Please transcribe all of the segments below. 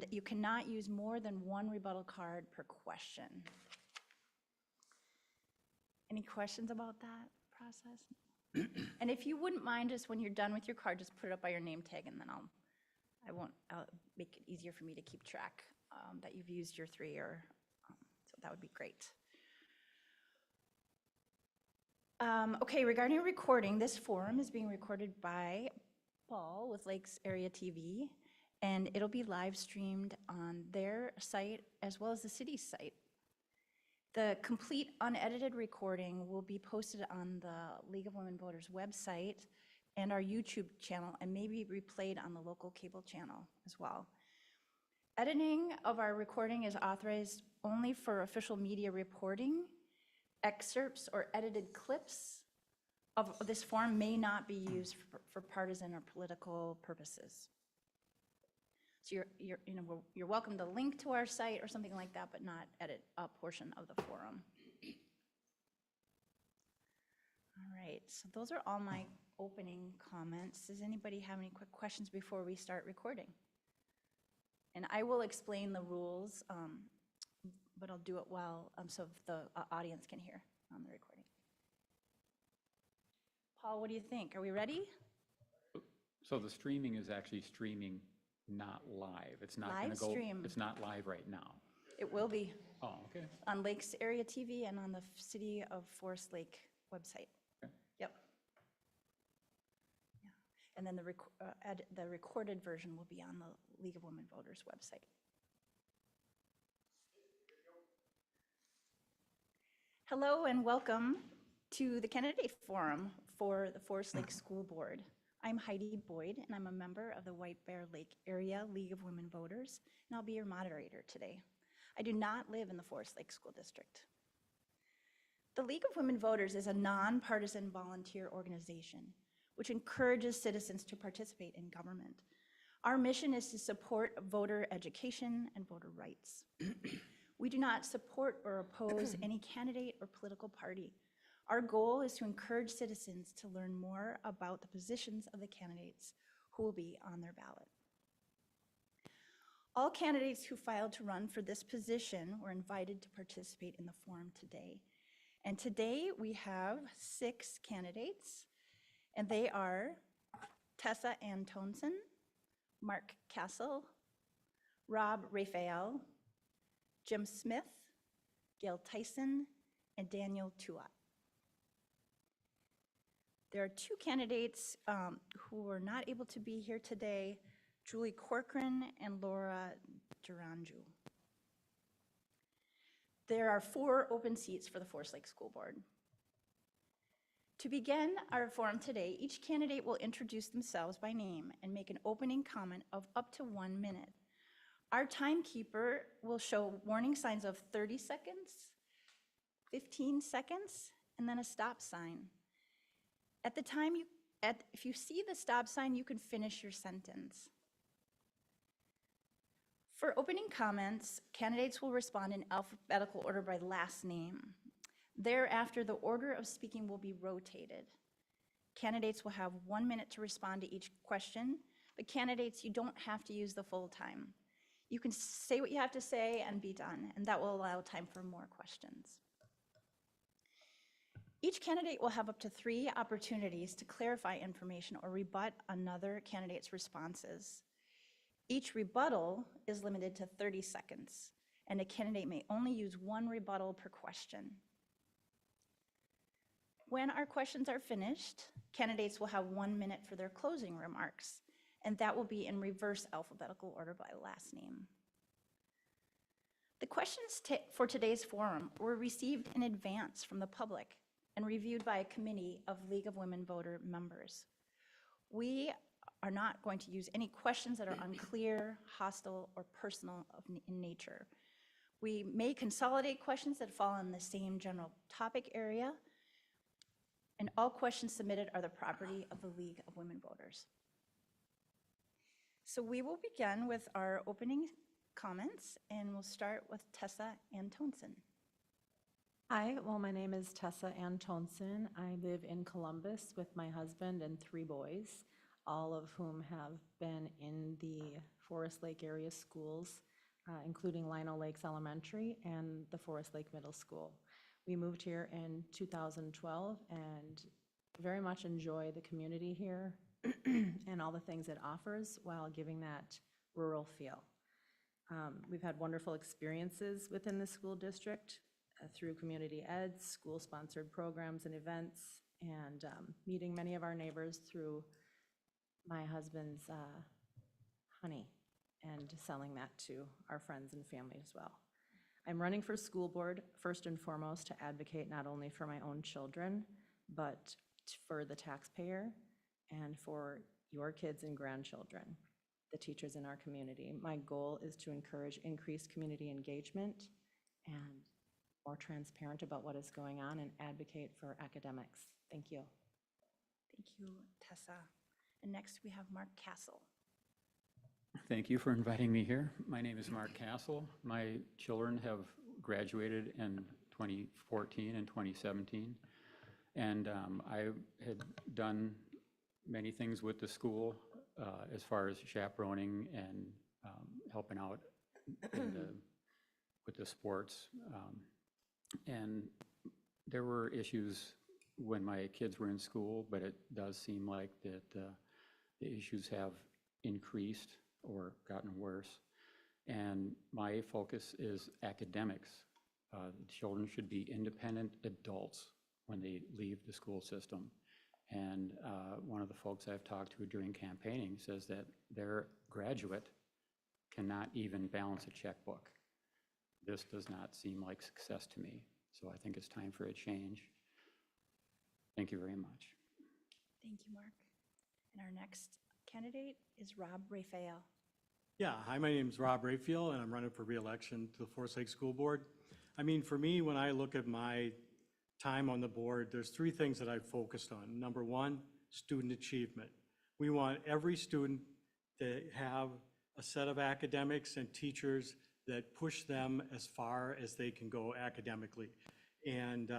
And you cannot use more than one rebuttal card per question. Any questions about that process? And if you wouldn't mind, just when you're done with your card, just put it up by your name tag, and then I'll make it easier for me to keep track that you've used your 3, or so that would be great. Okay, regarding recording, this forum is being recorded by Paul with Lakes Area TV, and it'll be live streamed on their site as well as the city's site. The complete unedited recording will be posted on the League of Women Voters website and our YouTube channel, and maybe replayed on the local cable channel as well. Editing of our recording is authorized only for official media reporting. Excerpts or edited clips of this forum may not be used for partisan or political purposes. So you're welcome to link to our site or something like that, but not edit a portion of the forum. All right, so those are all my opening comments. Does anybody have any quick questions before we start recording? And I will explain the rules, but I'll do it well so the audience can hear on the recording. Paul, what do you think? Are we ready? So the streaming is actually streaming, not live. It's not going to go. Stream. It's not live right now. It will be. Oh, okay. On Lakes Area TV and on the City of Forest Lake website. Okay. Yep. Yeah. And then the recorded version will be on the League of Women Voters website. Hello and welcome to the Candidate Forum for the Forest Lake School Board. I'm Heidi Boyd, and I'm a member of the White Bear Lake Area League of Women Voters, and I'll be your moderator today. I do not live in the Forest Lake School District. The League of Women Voters is a nonpartisan volunteer organization which encourages citizens to participate in government. Our mission is to support voter education and voter rights. We do not support or oppose any candidate or political party. Our goal is to encourage citizens to learn more about the positions of the candidates who will be on their ballot. All candidates who filed to run for this position were invited to participate in the forum today. And today we have 6 candidates, and they are Tessa Antonsen, Mark Castle, Rob Raphael, Jim Smith, Gail Tyson, and Daniel Tuat. There are 2 candidates who were not able to be here today, Julie Corcoran and Laura Duranju. There are 4 open seats for the Forest Lake School Board. To begin our forum today, each candidate will introduce themselves by name and make an opening comment of up to 1 minute. Our timekeeper will show warning signs of 30 seconds, 15 seconds, and then a stop sign. At the time, if you see the stop sign, you can finish your sentence. For opening comments, candidates will respond in alphabetical order by last name. Thereafter, the order of speaking will be rotated. Candidates will have 1 minute to respond to each question, but candidates, you don't have to use the full time. You can say what you have to say and be done, and that will allow time for more questions. Each candidate will have up to 3 opportunities to clarify information or rebut another candidate's responses. Each rebuttal is limited to 30 seconds, and a candidate may only use 1 rebuttal per question. When our questions are finished, candidates will have 1 minute for their closing remarks, and that will be in reverse alphabetical order by last name. The questions for today's forum were received in advance from the public and reviewed by a committee of League of Women Voter members. We are not going to use any questions that are unclear, hostile, or personal in nature. We may consolidate questions that fall in the same general topic area, and all questions submitted are the property of the League of Women Voters. So we will begin with our opening comments, and we'll start with Tessa Antonsen. Hi, well, my name is Tessa Antonsen. I live in Columbus with my husband and 3 boys, all of whom have been in the Forest Lake area schools, including Lino Lakes Elementary and the Forest Lake Middle School. We moved here in 2012 and very much enjoy the community here and all the things it offers while giving that rural feel. We've had wonderful experiences within the school district through community eds, school-sponsored programs and events, and meeting many of our neighbors through my husband's honey and selling that to our friends and family as well. I'm running for school board first and foremost to advocate not only for my own children, but for the taxpayer and for your kids and grandchildren, the teachers in our community. My goal is to encourage increased community engagement and more transparent about what is going on and advocate for academics. Thank you. Thank you, Tessa. And next we have Mark Castle. Thank you for inviting me here. My name is Mark Castle. My children have graduated in 2014 and 2017. And I had done many things with the school as far as chaperoning and helping out with the sports. And there were issues when my kids were in school, but it does seem like that the issues have increased or gotten worse. And my focus is academics. Children should be independent adults when they leave the school system. And one of the folks I've talked to during campaigning says that their graduate cannot even balance a checkbook. This does not seem like success to me. So I think it's time for a change. Thank you very much. Thank you, Mark. And our next candidate is Rob Raphael. Yeah, hi, my name is Rob Raphael, and I'm running for re-election to the Forest Lake School Board. I mean, for me, when I look at my time on the board, there's three things that I've focused on. Number one, student achievement. We want every student to have a set of academics and teachers that push them as far as they can go academically. And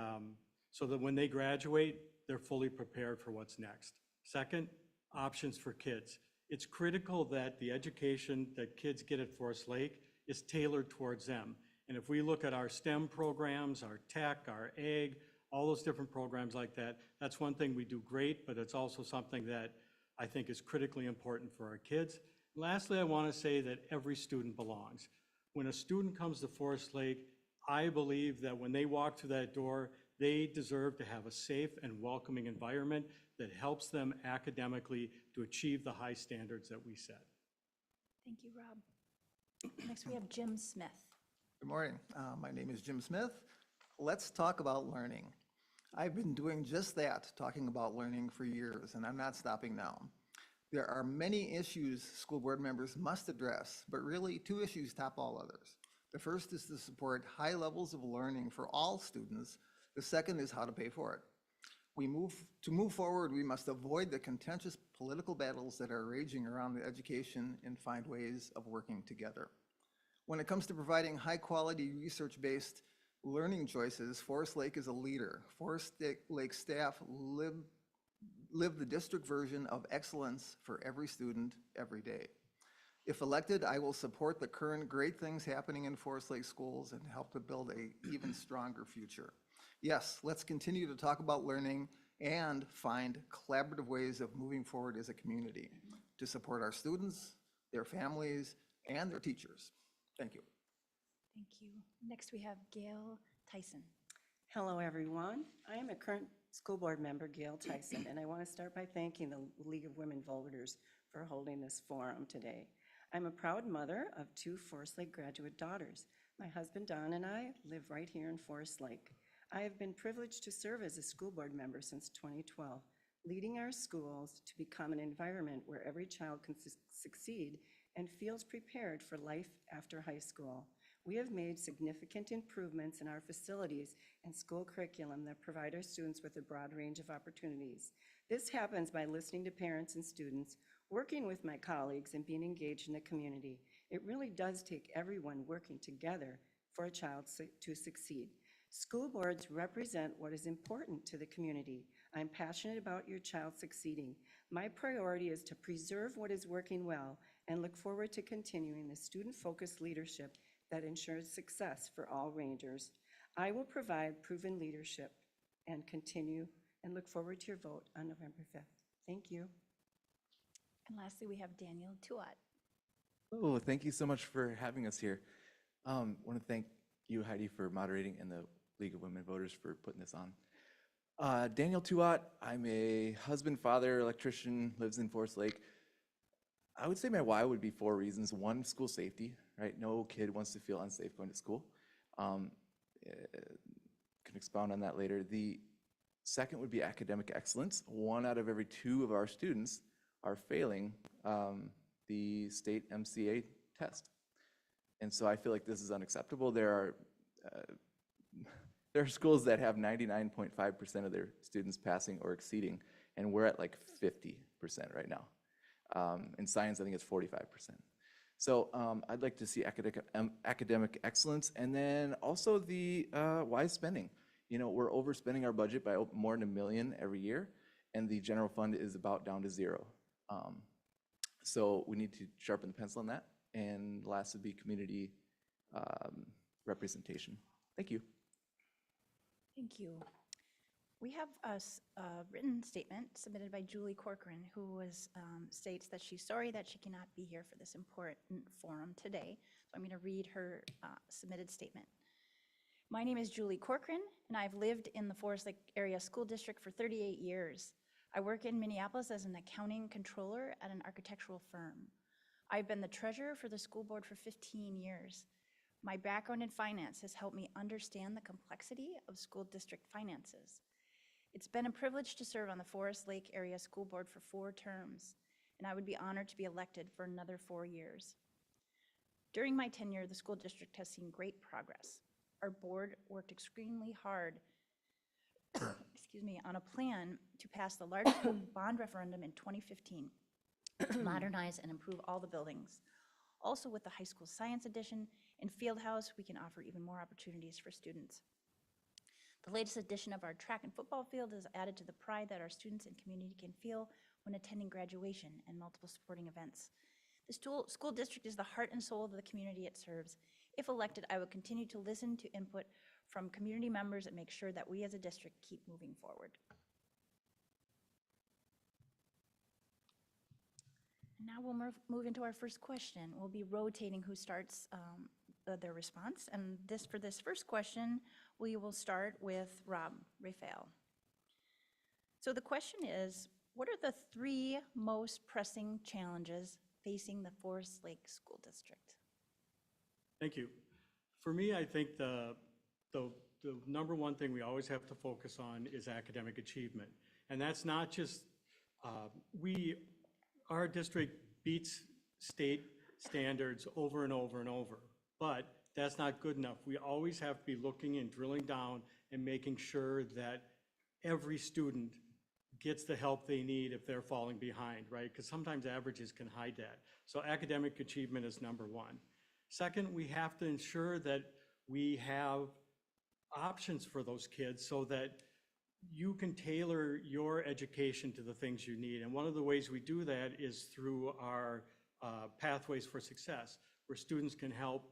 so that when they graduate, they're fully prepared for what's next. Second, options for kids. It's critical that the education that kids get at Forest Lake is tailored towards them. And if we look at our STEM programs, our tech, our ag, all those different programs like that, that's one thing we do great, but it's also something that I think is critically important for our kids. Lastly, I want to say that every student belongs. When a student comes to Forest Lake, I believe that when they walk through that door, they deserve to have a safe and welcoming environment that helps them academically to achieve the high standards that we set. Thank you, Rob. Next, we have Jim Smith. Good morning. My name is Jim Smith. Let's talk about learning. I've been doing just that, talking about learning for years, and I'm not stopping now. There are many issues school board members must address, but really two issues top all others. The first is to support high levels of learning for all students. The second is how to pay for it. To move forward, we must avoid the contentious political battles that are raging around the education and find ways of working together. When it comes to providing high-quality, research-based learning choices, Forest Lake is a leader. Forest Lake staff live the district version of excellence for every student, every day. If elected, I will support the current great things happening in Forest Lake schools and help to build an even stronger future. Yes, let's continue to talk about learning and find collaborative ways of moving forward as a community to support our students, their families, and their teachers. Thank you. Thank you. Next, we have Gail Tyson. Hello, everyone. I am a current school board member, Gail Tyson, and I want to start by thanking the League of Women Voters for holding this forum today. I'm a proud mother of two Forest Lake graduate daughters. My husband, Don, and I live right here in Forest Lake. I have been privileged to serve as a school board member since 2012, leading our schools to become an environment where every child can succeed and feels prepared for life after high school. We have made significant improvements in our facilities and school curriculum that provide our students with a broad range of opportunities. This happens by listening to parents and students, working with my colleagues, and being engaged in the community. It really does take everyone working together for a child to succeed. School boards represent what is important to the community. I'm passionate about your child succeeding. My priority is to preserve what is working well and look forward to continuing the student-focused leadership that ensures success for all Rangers. I will provide proven leadership and continue and look forward to your vote on November 5th. Thank you. And lastly, we have Daniel Tuat. Oh, thank you so much for having us here. Want to thank you, Heidi, for moderating, and the League of Women Voters for putting this on. Daniel Tuat, I'm a husband, father, electrician, lives in Forest Lake. I would say my why would be 4 reasons. 1, school safety, right? No kid wants to feel unsafe going to school. Can expound on that later. The second would be academic excellence. 1 out of every 2 of our students are failing the state MCA test. And so I feel like this is unacceptable. There are schools that have 99.5% of their students passing or exceeding, and we're at like 50% right now. In science, I think it's 45%. So I'd like to see academic excellence, and then also the wise spending. You know, we're overspending our budget by more than $1 million every year, and the general fund is about down to 0. So we need to sharpen the pencil on that. And last would be community representation. Thank you. Thank you. We have a written statement submitted by Julie Corcoran, who states that she's sorry that she cannot be here for this important forum today. So I'm going to read her submitted statement. My name is Julie Corcoran, and I've lived in the Forest Lake Area School District for 38 years. I work in Minneapolis as an accounting controller at an architectural firm. I've been the treasurer for the school board for 15 years. My background in finance has helped me understand the complexity of school district finances. It's been a privilege to serve on the Forest Lake Area School Board for 4 terms, and I would be honored to be elected for another 4 years. During my tenure, the school district has seen great progress. Our board worked extremely hard on a plan to pass the large school bond referendum in 2015 to modernize and improve all the buildings. Also, with the high school science edition and field house, we can offer even more opportunities for students. The latest edition of our track and football field is added to the pride that our students and community can feel when attending graduation and multiple sporting events. The school district is the heart and soul of the community it serves. If elected, I will continue to listen to input from community members and make sure that we as a district keep moving forward. And now we'll move into our first question. We'll be rotating who starts their response. And for this first question, we will start with Rob Raphael. So the question is, what are the 3 most pressing challenges facing the Forest Lake School District? Thank you. For me, I think the number one thing we always have to focus on is academic achievement. And that's not just, our district beats state standards over and over and over, but that's not good enough. We always have to be looking and drilling down and making sure that every student gets the help they need if they're falling behind, right? Because sometimes averages can hide that. So academic achievement is number 1. Second, we have to ensure that we have options for those kids so that you can tailor your education to the things you need. And one of the ways we do that is through our Pathways for Success, where students can help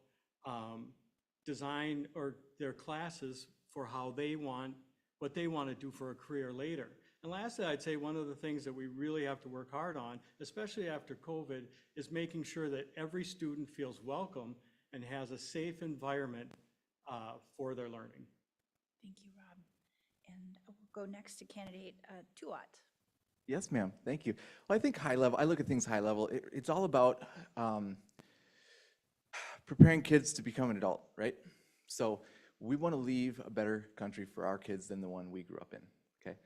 design their classes for what they want to do for a career later. And lastly, I'd say one of the things that we really have to work hard on, especially after COVID, is making sure that every student feels welcome and has a safe environment for their learning. Thank you, Rob. And we'll go next to candidate Tuat. Yes, ma'am. Thank you. Well, I think high level, I look at things high level. It's all about preparing kids to become an adult, right? So we want to leave a better country for our kids than the one we grew up in, okay?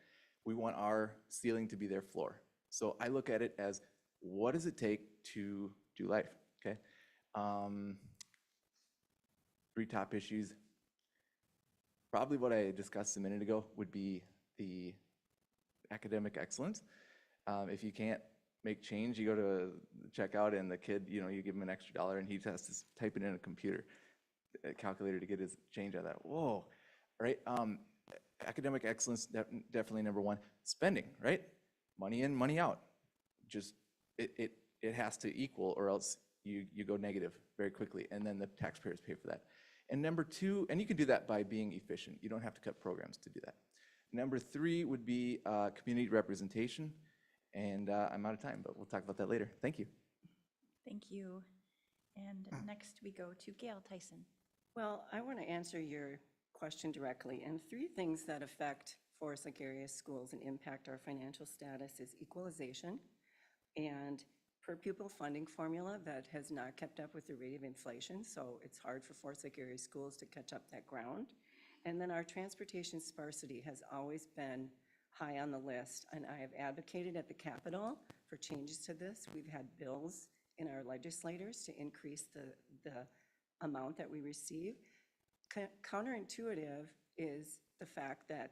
We want our ceiling to be their floor. So I look at it as, what does it take to do life, okay? 3 top issues. Probably what I discussed a minute ago would be the academic excellence. If you can't make change, you go to checkout and the kid, you give him an extra $1 and he has to type it in a calculator to get his change out of that. Whoa, right? Academic excellence, definitely number 1. Spending, right? Money in, money out. Just, it it has to equal, or else you go negative very quickly, and then the taxpayers pay for that. And number two, and you can do that by being efficient. You don't have to cut programs to do that. Number three would be community representation, and I'm out of time, but we'll talk about that later. Thank you. Thank you. And next we go to Gail Tyson. Well, I want to answer your question directly, and three things that affect Forest Lake area schools and impact our financial status is equalization and per pupil funding formula that has not kept up with the rate of inflation, so it's hard for Forest Lake area schools to catch up that ground. And then our transportation sparsity has always been high on the list, and I have advocated at the Capitol for changes to this. We've had bills in our legislators to increase the amount that we receive. Counterintuitive is the fact that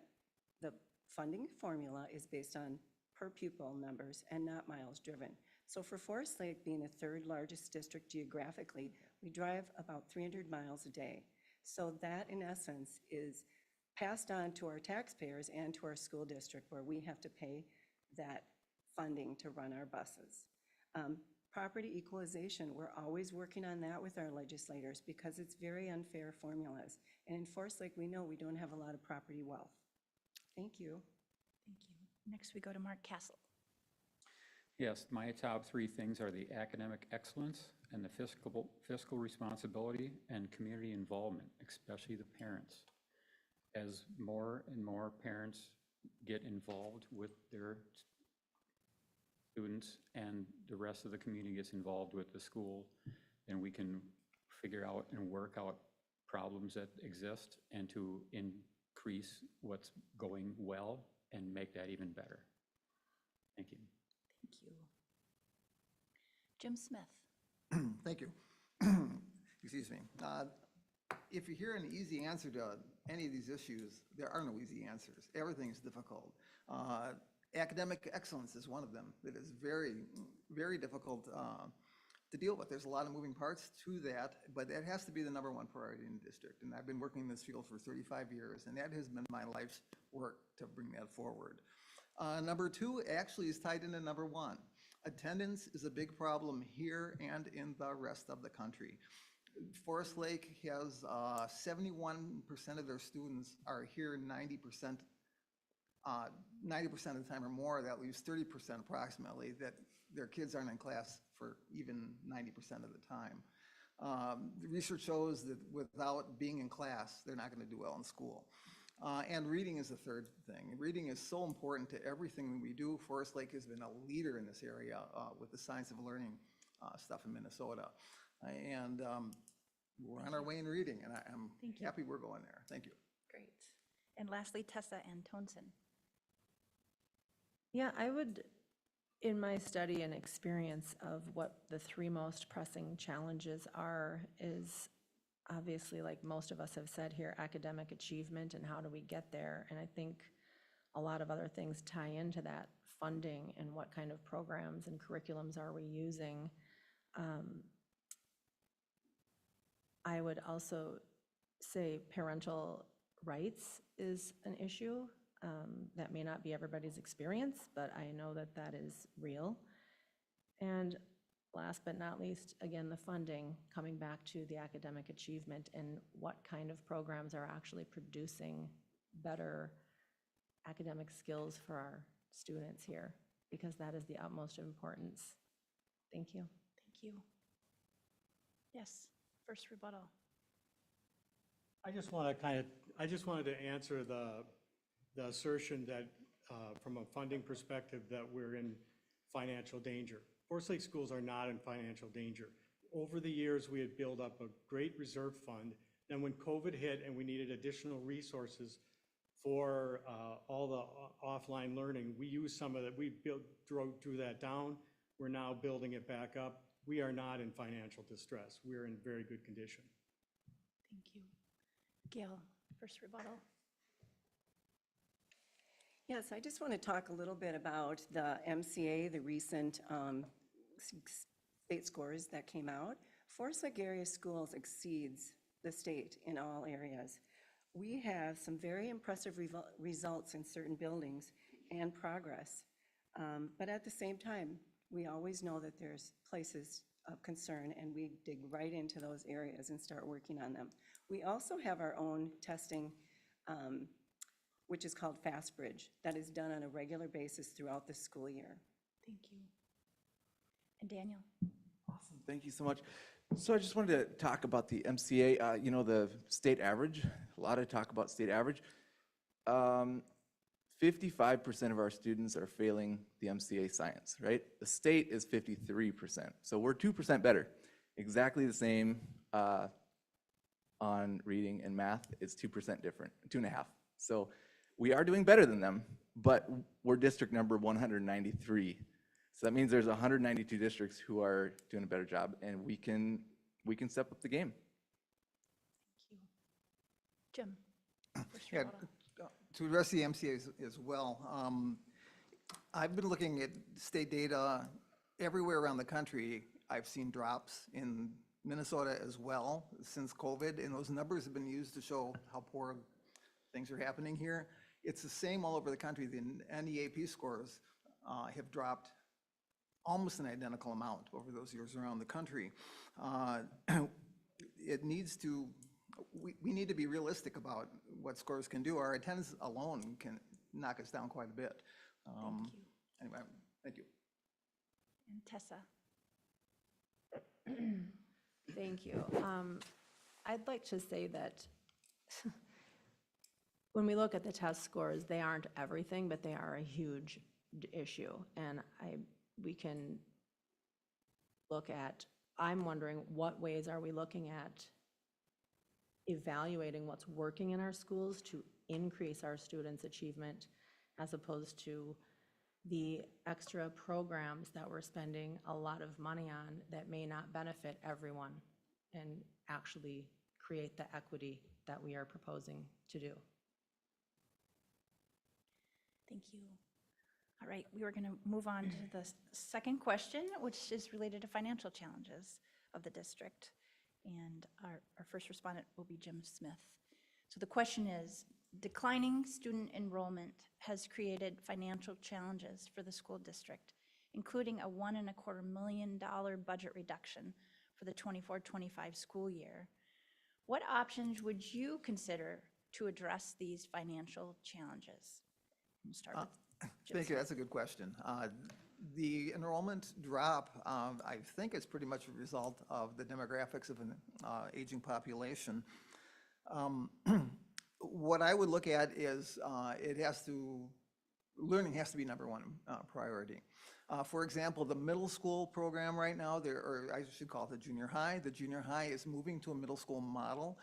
the funding formula is based on per pupil numbers and not miles driven. So for Forest Lake being the third largest district geographically, we drive about 300 miles a day. So that in essence is passed on to our taxpayers and to our school district where we have to pay that funding to run our buses. Property equalization, we're always working on that with our legislators because it's very unfair formulas. And in Forest Lake, we know we don't have a lot of property wealth. Thank you. Thank you. Next we go to Mark Castle. Yes, my top three things are the academic excellence and the fiscal responsibility and community involvement, especially the parents. As more and more parents get involved with their students and the rest of the community gets involved with the school, then we can figure out and work out problems that exist and to increase what's going well and make that even better. Thank you. Thank you. Jim Smith. Thank you. Excuse me. If you hear an easy answer to any of these issues, there are no easy answers. Everything is difficult. Academic excellence is one of them that is very, very difficult to deal with. There's a lot of moving parts to that, but that has to be the number one priority in the district. And I've been working in this field for 35 years, and that has been my life's work to bring that forward. Number two actually is tied into number one. Attendance is a big problem here and in the rest of the country. Forest Lake has 71% of their students are here 90% of the time or more. That leaves 30% approximately that their kids aren't in class for even 90% of the time. The research shows that without being in class, they're not going to do well in school. And reading is the third thing. Reading is so important to everything that we do. Forest Lake has been a leader in this area with the science of learning stuff in Minnesota. And we're on our way in reading, and I'm happy we're going there. Thank you. Great. And lastly, Tessa Antonsen. Yeah, I would, in my study and experience of what the three most pressing challenges are, is obviously, like most of us have said here, academic achievement and how do we get there. And I think a lot of other things tie into that, funding and what kind of programs and curriculums are we using. I would also say parental rights is an issue. That may not be everybody's experience, but I know that that is real. And last but not least, again, the funding, coming back to the academic achievement and what kind of programs are actually producing better academic skills for our students here, because that is the utmost importance. Thank you. Thank you. Yes, first rebuttal. I just wanted to answer the assertion that from a funding perspective that we're in financial danger. Forest Lake schools are not in financial danger. Over the years, we had built up a great reserve fund. Then when COVID hit and we needed additional resources for all the offline learning, we used some of that. We drew that down. We're now building it back up. We are not in financial distress. We're in very good condition. Thank you. Gail, first rebuttal. Yes, I just want to talk a little bit about the MCA, the recent state scores that came out. Forest Lake area schools exceeds the state in all areas. We have some very impressive results in certain buildings and progress. But at the same time, we always know that there's places of concern, and we dig right into those areas and start working on them. We also have our own testing, which is called FastBridge, that is done on a regular basis throughout the school year. Thank you. And Daniel? Awesome, thank you so much. So I just wanted to talk about the MCA, you know, the state average. A lot of talk about state average. 55% of our students are failing the MCA science, right? The state is 53%. So we're 2% better. Exactly the same on reading and math. It's 2% different, 2.5. So we are doing better than them, but we're district number 193. So that means there's 192 districts who are doing a better job, and we can step up the game. Thank you. Jim? First Yeah, Renata. to address the MCA as well, I've been looking at state data everywhere around the country. I've seen drops in Minnesota as well since COVID, and those numbers have been used to show how poor things are happening here. It's the same all over the country. The NEAP scores have dropped almost an identical amount over those years around the country. It needs to, we need to be realistic about what scores can do. Our attendance alone can knock us down quite a bit. Thank you. Anyway, thank you. And Tessa? Thank you. I'd like to say that when we look at the test scores, they aren't everything, but they are a huge issue. And we can look at, I'm wondering, what ways are we looking at evaluating what's working in our schools to increase our students' achievement, as opposed to the extra programs that we're spending a lot of money on that may not benefit everyone and actually create the equity that we are proposing to do. Thank you. All right, we were going to move on to the second question, which is related to financial challenges of the district. And our first respondent will be Jim Smith. So the question is, declining student enrollment has created financial challenges for the school district, including a $1.25 million budget reduction for the 24-25 school year. What options would you consider to address these financial challenges? We'll start with Jim Thank you, Smith. that's a good question. The enrollment drop, I think is pretty much a result of the demographics of an aging population. What I would look at is learning has to be number one priority. For example, the middle school program right now, or I should call it the junior high. The junior high is moving to a middle school model.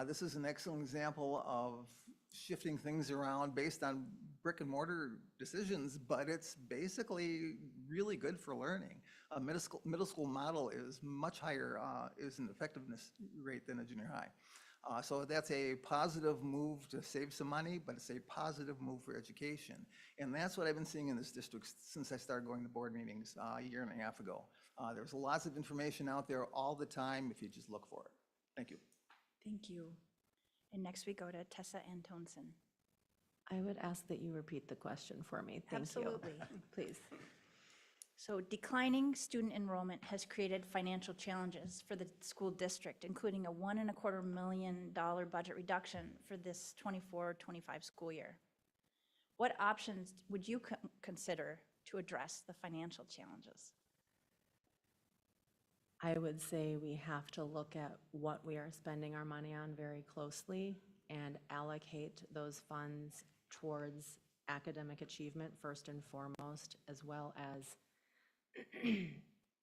This is an excellent example of shifting things around based on brick and mortar decisions, but it's basically really good for learning. A middle school model is much higher, is an effectiveness rate than a junior high. So that's a positive move to save some money, but it's a positive move for education. And that's what I've been seeing in this district since I started going to board meetings a year and a half ago. There's lots of information out there all the time if you just look for it. Thank you. Thank you. And next we go to Tessa Antonsen. I would ask that you repeat the question for me. Thank you. Absolutely. Please. So declining student enrollment has created financial challenges for the school district, including a $1.25 million budget reduction for this 24-25 school year. What options would you consider to address the financial challenges? I would say we have to look at what we are spending our money on very closely and allocate those funds towards academic achievement first and foremost, as well as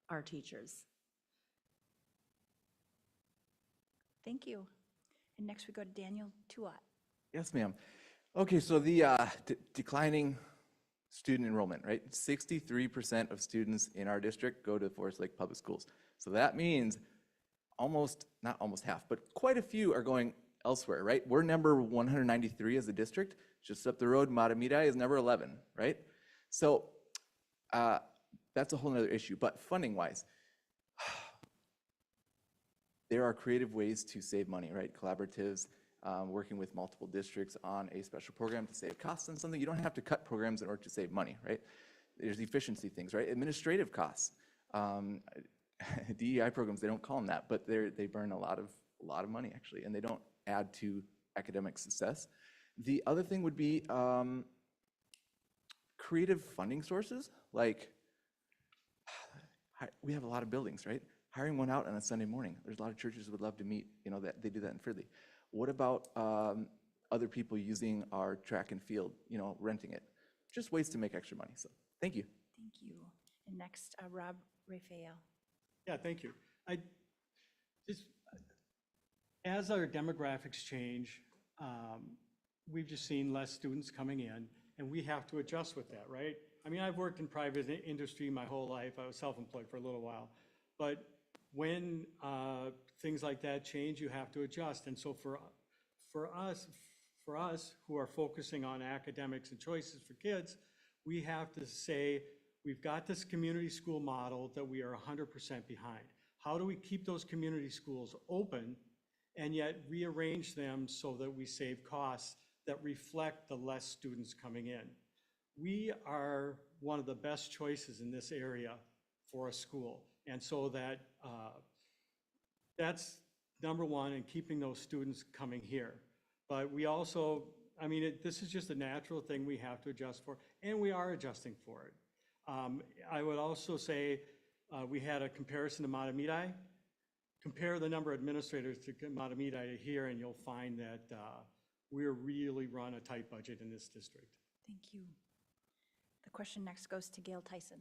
our teachers. Thank you. And next we go to Daniel Tuat. Yes, ma'am. Okay, so the declining student enrollment, right? 63% of students in our district go to Forest Lake Public Schools. So that means not almost half, but quite a few are going elsewhere, right? We're number 193 as a district. Just up the road, Matamidi is number 11, right? So that's a whole nother issue. But funding-wise, there are creative ways to save money, right? Collaboratives, working with multiple districts on a special program to save costs on something. You don't have to cut programs in order to save money, right? There's efficiency things, right? Administrative costs. DEI programs, they don't call them that, but they burn a lot of money actually, and they don't add to academic success. The other thing would be creative funding sources. Like, we have a lot of buildings, right? Hiring one out on a Sunday morning. There's a lot of churches would love to meet, that they do that in Fridley. What about other people using our track and field, renting it? Just ways to make extra money. So thank you. Thank you. And next, Rob Raphael. Yeah, thank you. As our demographics change, we've just seen less students coming in, and we have to adjust with that, right? I mean, I've worked in private industry my whole life. I was self-employed for a little while. But when things like that change, you have to adjust. And so for us who are focusing on academics and choices for kids, we have to say, we've got this community school model that we are 100% behind. How do we keep those community schools open and yet rearrange them so that we save costs that reflect the less students coming in? We are one of the best choices in this area for a school. And so that's number one, in keeping those students coming here. But we also, this is just a natural thing we have to adjust for, and we are adjusting for it. I would also say we had a comparison to Matamidi. Compare the number of administrators to Matamidi here, and you'll find that we're really run a tight budget in this district. Thank you. The question next goes to Gail Tyson.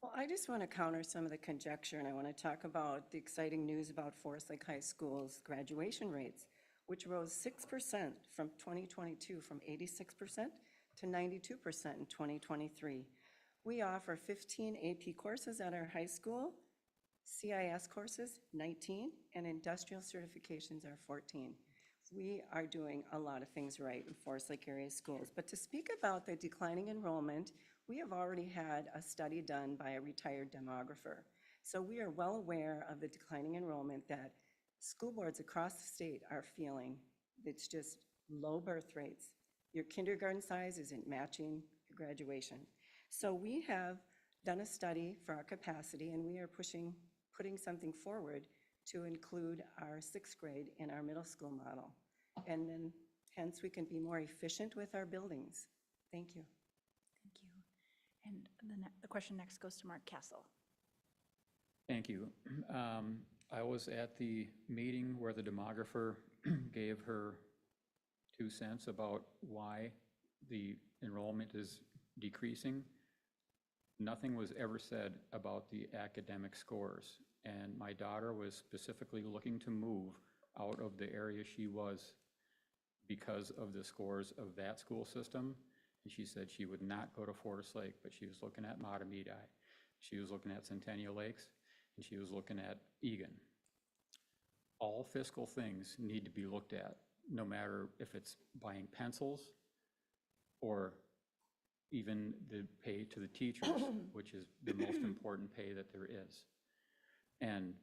Well, I just want to counter some of the conjecture, and I want to talk about the exciting news about Forest Lake High School's graduation rates, which rose 6% from 2022, from 86% to 92% in 2023. We offer 15 AP courses at our high school, CIS courses, 19, and industrial certifications are 14. We are doing a lot of things right in Forest Lake area schools. But to speak about the declining enrollment, we have already had a study done by a retired demographer. So we are well aware of the declining enrollment that school boards across the state are feeling. It's just low birth rates. Your kindergarten size isn't matching your graduation. So we have done a study for our capacity, and we are putting something forward to include our 6th grade in our middle school model. And then hence we can be more efficient with our buildings. Thank you. Thank you. And the question next goes to Mark Castle. Thank you. I was at the meeting where the demographer gave her 2 cents about why the enrollment is decreasing. Nothing was ever said about the academic scores. And my daughter was specifically looking to move out of the area she was because of the scores of that school system. And she said she would not go to Forest Lake, but she was looking at Matamidi. She was looking at Centennial Lakes, and she was looking at Egan. All fiscal things need to be looked at, no matter if it's buying pencils or even the pay to the teachers, which is the most important pay that there is. And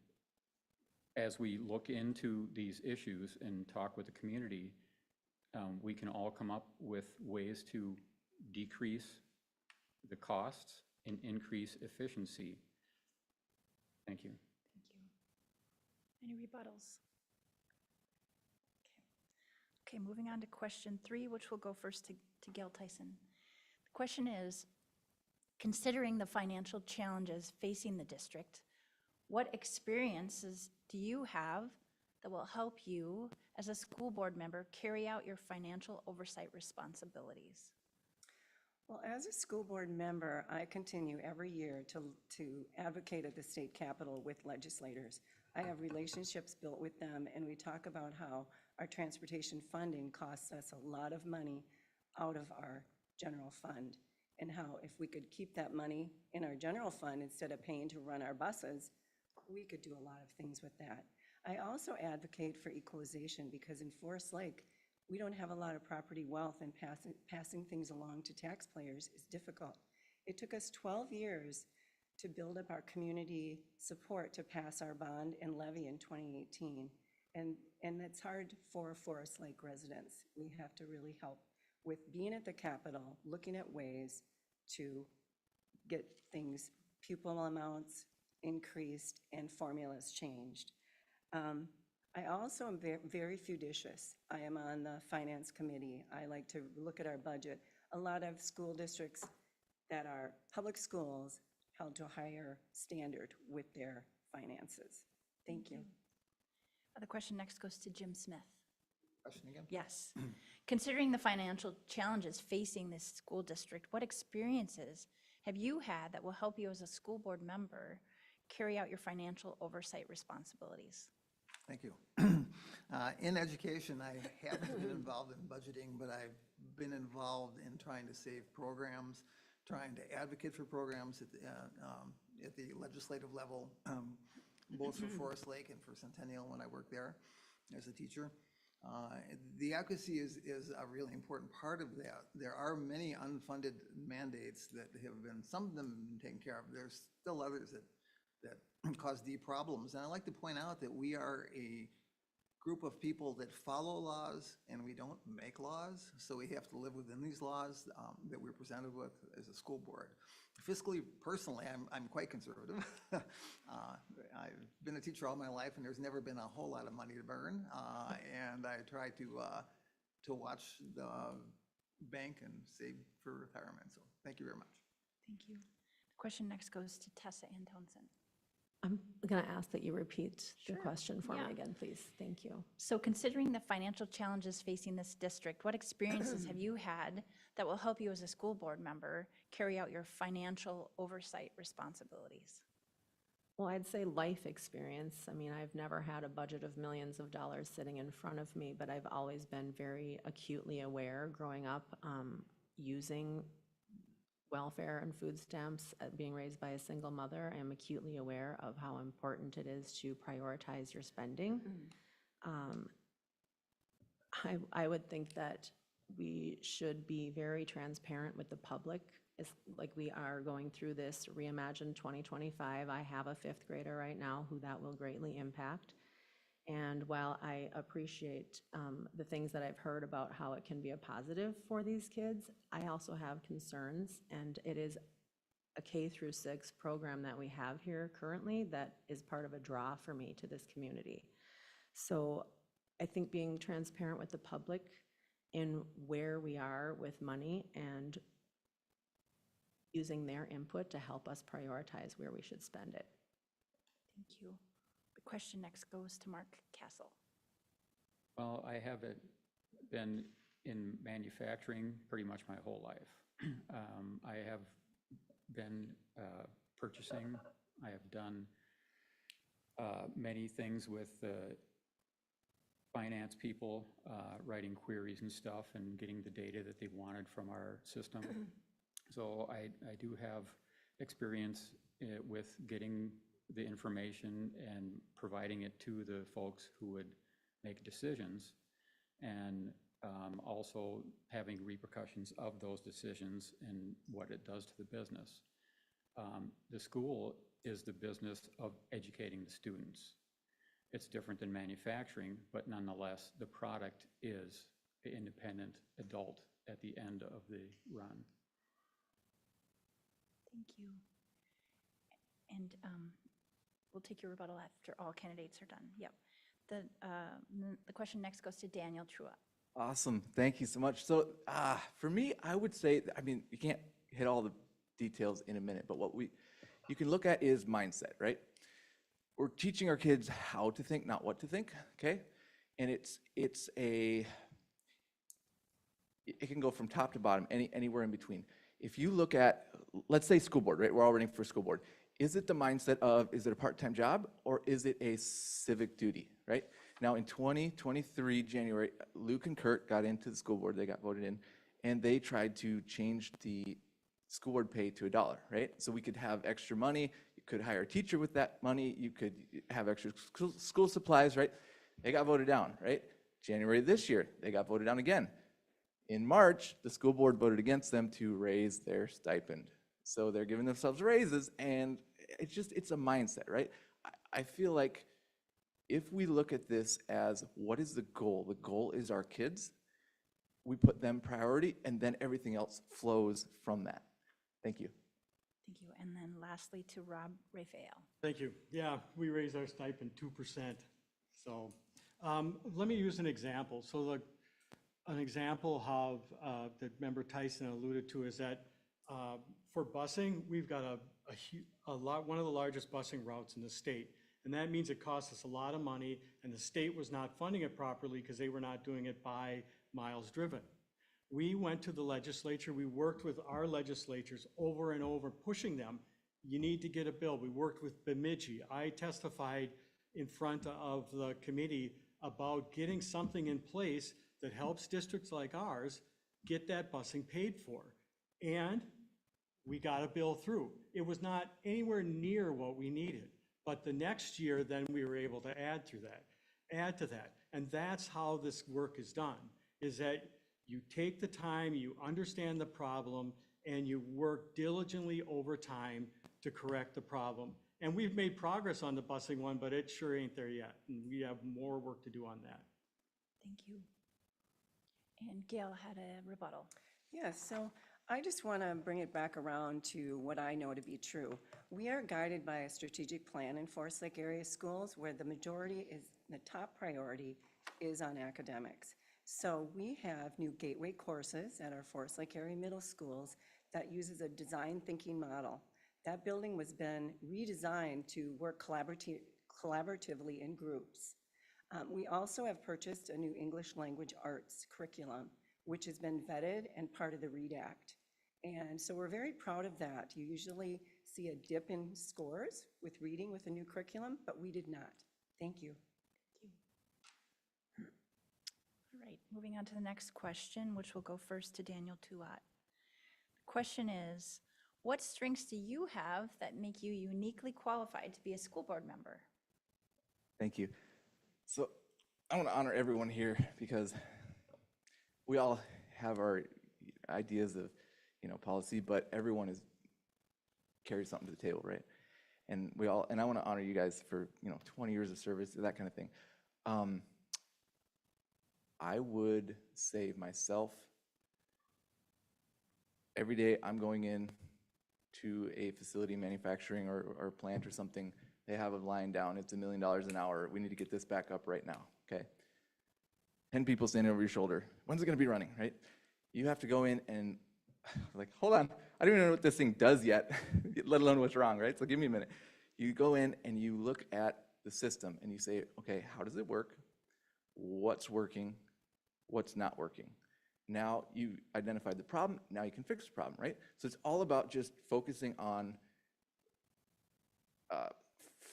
as we look into these issues and talk with the community, we can all come up with ways to decrease the costs and increase efficiency. Thank you. Thank you. Any rebuttals? Okay, moving on to question 3, which will go first to Gail Tyson. The question is, considering the financial challenges facing the district, what experiences do you have that will help you as a school board member carry out your financial oversight responsibilities? Well, as a school board member, I continue every year to advocate at the state capitol with legislators. I have relationships built with them, and we talk about how our transportation funding costs us a lot of money out of our general fund, and how if we could keep that money in our general fund instead of paying to run our buses, we could do a lot of things with that. I also advocate for equalization because in Forest Lake, we don't have a lot of property wealth, and passing things along to taxpayers is difficult. It took us 12 years to build up our community support to pass our bond and levy in 2018. And it's hard for Forest Lake residents. We have to really help with being at the Capitol, looking at ways to get things, pupil amounts increased and formulas changed. I also am very judicious. I am on the finance committee. I like to look at our budget. A lot of school districts that are public schools held to a higher standard with their finances. Thank you. The question next goes to Jim Smith. Question again? Yes. Considering the financial challenges facing this school district, what experiences have you had that will help you as a school board member carry out your financial oversight responsibilities? Thank you. In education, I haven't been involved in budgeting, but I've been involved in trying to save programs, trying to advocate for programs at the legislative level, both for Forest Lake and for Centennial when I worked there as a teacher. The advocacy is a really important part of that. There are many unfunded mandates that have been, some of them have been taken care of. There's still others that cause deep problems. And I like to point out that we are a group of people that follow laws and we don't make laws. So we have to live within these laws that we're presented with as a school board. Fiscally, personally, I'm quite conservative. I've been a teacher all my life and there's never been a whole lot of money to burn. And I try to watch the bank and save for retirement. So thank you very much. Thank you. The question next goes to Tessa Ann Townsend. I'm going to ask that you repeat the Sure. question for Yeah. me again, please. Thank you. So considering the financial challenges facing this district, what experiences have you had that will help you as a school board member carry out your financial oversight responsibilities? Well, I'd say life experience. I mean, I've never had a budget of millions of dollars sitting in front of me, but I've always been very acutely aware growing up, using welfare and food stamps, being raised by a single mother. I am acutely aware of how important it is to prioritize your spending. I would think that we should be very transparent with the public. It's like we are going through this Reimagine 2025. I have a fifth grader right now who that will greatly impact. And while I appreciate the things that I've heard about how it can be a positive for these kids, I also have concerns, and it is a K through 6 program that we have here currently that is part of a draw for me to this community. So I think being transparent with the public in where we are with money and using their input to help us prioritize where we should spend it. Thank you. The question next goes to Mark Castle. Well, I haven't been in manufacturing pretty much my whole life. I have been purchasing. I have done many things with finance people, writing queries and stuff and getting the data that they wanted from our system. So I do have experience with getting the information and providing it to the folks who would make decisions, and also having repercussions of those decisions and what it does to the business. The school is the business of educating the students. It's different than manufacturing, but nonetheless, the product is the independent adult at the end of the run. Thank you. And we'll take your rebuttal after all candidates are done. Yep. The question next goes to Daniel Trua. Awesome, thank you so much. So for me, I would say, I mean, you can't hit all the details in a minute, but what you can look at is mindset, right? We're teaching our kids how to think, not what to think, okay? And it can go from top to bottom, anywhere in between. If you look at, let's say school board, right? We're all running for school board. Is it the mindset of, is it a part-time job or is it a civic duty, right? Now in 2023, January, Luke and Kurt got into the school board, they got voted in, and they tried to change the school board pay to $1, right? So we could have extra money, you could hire a teacher with that money, you could have extra school supplies, right? They got voted down, right? January this year, they got voted down again. In March, the school board voted against them to raise their stipend. So they're giving themselves raises, and it's a mindset, right? I feel like if we look at this as what is the goal is our kids, we put them priority, and then everything else flows from that. Thank you. Thank you. And then lastly to Rob Raphael. Thank you. Yeah, we raised our stipend 2%. So let me use an example. So an example how that Member Tyson alluded to is that for busing, we've got one of the largest busing routes in the state. And that means it costs us a lot of money, and the state was not funding it properly because they were not doing it by miles driven. We went to the legislature, we worked with our legislatures over and over, pushing them, you need to get a bill. We worked with Bemidji. I testified in front of the committee about getting something in place that helps districts like ours get that busing paid for. And we got a bill through. It was not anywhere near what we needed, but the next year, then we were able to add to that. And that's how this work is done, is that you take the time, you understand the problem, and you work diligently over time to correct the problem. And we've made progress on the busing one, but it sure ain't there yet. And we have more work to do on that. Thank you. And Gail had a rebuttal. Yes, so I just want to bring it back around to what I know to be true. We are guided by a strategic plan in Forest Lake area schools where the top priority is on academics. So we have new gateway courses at our Forest Lake area middle schools that uses a design thinking model. That building was been redesigned to work collaboratively in groups. We also have purchased a new English language arts curriculum, which has been vetted and part of the READ Act. And so we're very proud of that. You usually see a dip in scores with reading with a new curriculum, but we did not. Thank you. All right, moving on to the next question, which will go first to Daniel Tuat. The question is, what strengths do you have that make you uniquely qualified to be a school board member? Thank you. So I want to honor everyone here because we all have our ideas of, policy, but everyone carries something to the table, right? And I want to honor you guys for, 20 years of service, that kind of thing. I would say myself, every day I'm going in to a facility, manufacturing or plant or something, they have a line down, it's $1 million an hour, we need to get this back up right now, okay? 10 people standing over your shoulder, when's it gonna be running, right? You have to go in and, like, hold on, I don't even know what this thing does yet, let alone what's wrong, right? So give me a minute. You go in and you look at the system and you say, okay, how does it work? What's working? What's not working? Now you identified the problem, now you can fix the problem, right? So it's all about just focusing on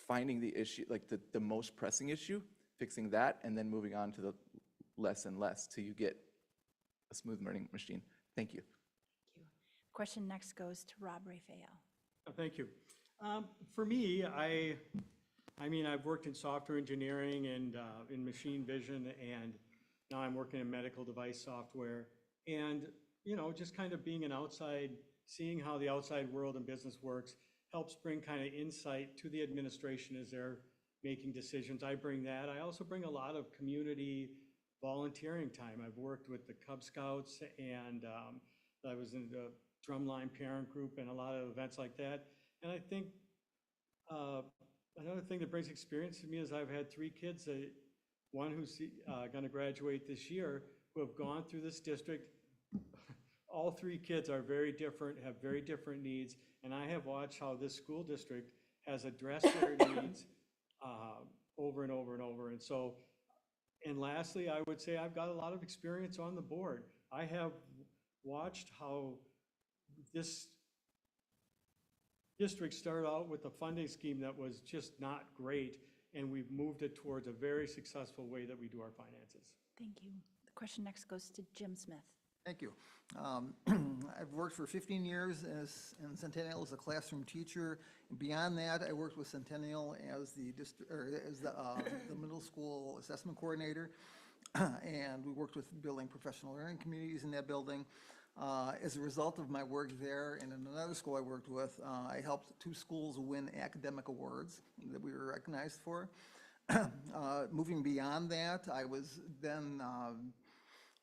finding the issue, like the most pressing issue, fixing that, and then moving on to the less and less till you get a smooth learning machine. Thank you. Thank you. Question next goes to Rob Raphael. Thank you. For me, I've worked in software engineering and in machine vision, and now I'm working in medical device software. And, just kind of being seeing how the outside world and business works helps bring kind of insight to the administration as they're making decisions. I bring that. I also bring a lot of community volunteering time. I've worked with the Cub Scouts, and I was in the Drumline Parent Group and a lot of events like that. And I think another thing that brings experience to me is I've had 3 kids, one who's going to graduate this year, who have gone through this district. All 3 kids are very different, have very different needs, and I have watched how this school district has addressed their needs over and over and over. And so, and lastly, I would say I've got a lot of experience on the board. I have watched how this district started out with a funding scheme that was just not great, and we've moved it towards a very successful way that we do our finances. Thank you. The question next goes to Jim Smith. Thank you. I've worked for 15 years in Centennial as a classroom teacher. Beyond that, I worked with Centennial as the middle school assessment coordinator, and we worked with building professional learning communities in that building. As a result of my work there and in another school I worked with, I helped 2 schools win academic awards that we were recognized for. Moving beyond that, I was then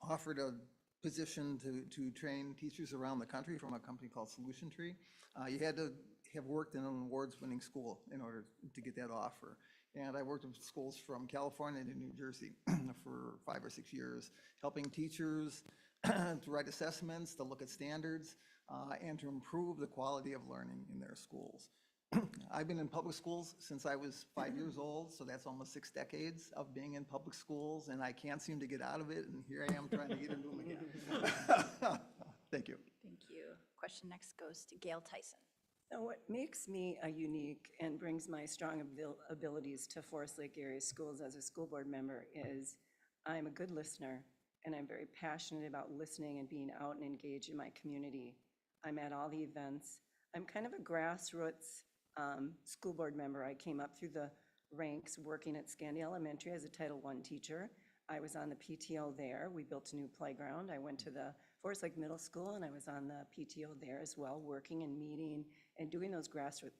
offered a position to train teachers around the country from a company called Solution Tree. You had to have worked in an awards-winning school in order to get that offer. And I worked with schools from California to New Jersey for 5 or 6 years, helping teachers to write assessments, to look at standards, and to improve the quality of learning in their schools. I've been in public schools since I was 5 years old, so that's almost 6 decades of being in public schools, and I can't seem to get out of it, and here I am trying to get into them again. Thank you. Thank you. Question next goes to Gail Tyson. So what makes me a unique and brings my strong abilities to Forest Lake Area Schools as a school board member is I'm a good listener, and I'm very passionate about listening and being out and engaged in my community. I'm at all the events. I'm kind of a grassroots school board member. I came up through the ranks working at Scandia Elementary as a Title I teacher. I was on the PTO there. We built a new playground. I went to the Forest Lake Middle School, and I was on the PTO there as well, working and meeting and doing those grassroots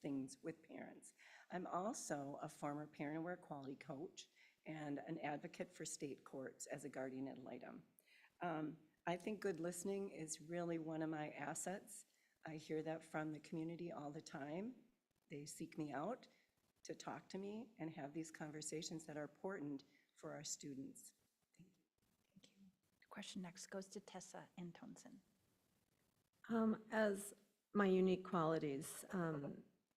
things with parents. I'm also a former parent aware quality coach and an advocate for state courts as a guardian ad litem. I think good listening is really one of my assets. I hear that from the community all the time. They seek me out to talk to me and have these conversations that are important for our students. Thank you. The question next goes to Tessa Antonsen. As my unique qualities,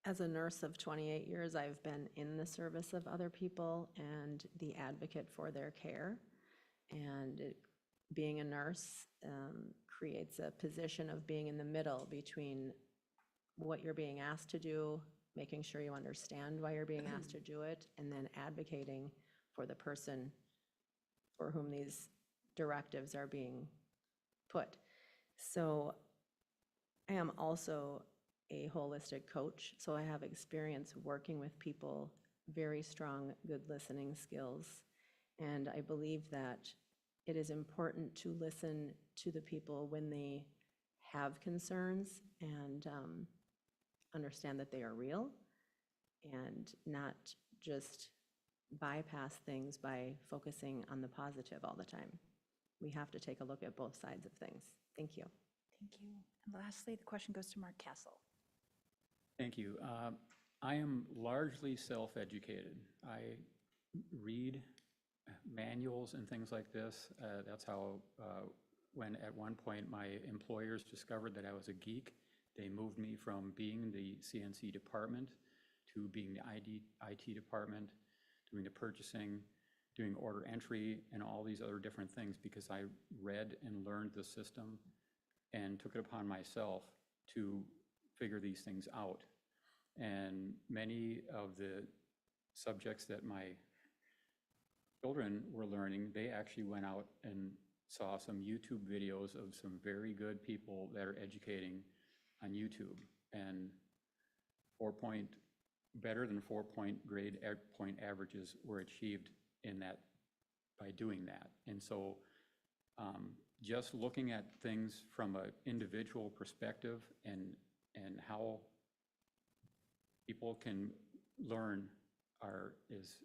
as a nurse of 28 years, I've been in the service of other people and the advocate for their care. And being a nurse creates a position of being in the middle between what you're being asked to do, making sure you understand why you're being asked to do it, and then advocating for the person for whom these directives are being put. So I am also a holistic coach, so I have experience working with people, very strong, good listening skills. And I believe that it is important to listen to the people when they have concerns and understand that they are real and not just bypass things by focusing on the positive all the time. We have to take a look at both sides of things. Thank you. Thank you. And lastly, the question goes to Mark Castle. Thank you. I am largely self-educated. I read manuals and things like this. That's how, when at one point my employers discovered that I was a geek, they moved me from being the CNC department to being the IT department, doing the purchasing, doing order entry, and all these other different things because I read and learned the system and took it upon myself to figure these things out. And many of the subjects that my children were learning, they actually went out and saw some YouTube videos of some very good people that are educating on YouTube. And better than 4-point grade point averages were achieved in that by doing that. And so just looking at things from an individual perspective and how people can learn is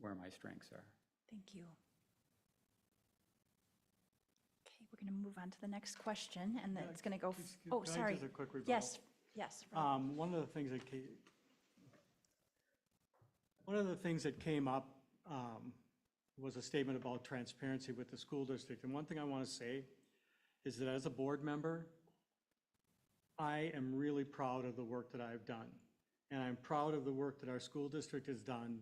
where my strengths are. Thank you. Okay, we're going to move on to the next question, and then it's going to go, oh, Can I sorry. just a quick rebuttal? Yes, yes. Rob. One of the things that came up was a statement about transparency with the school district. And one thing I want to say is that as a board member, I am really proud of the work that I've done. And I'm proud of the work that our school district has done.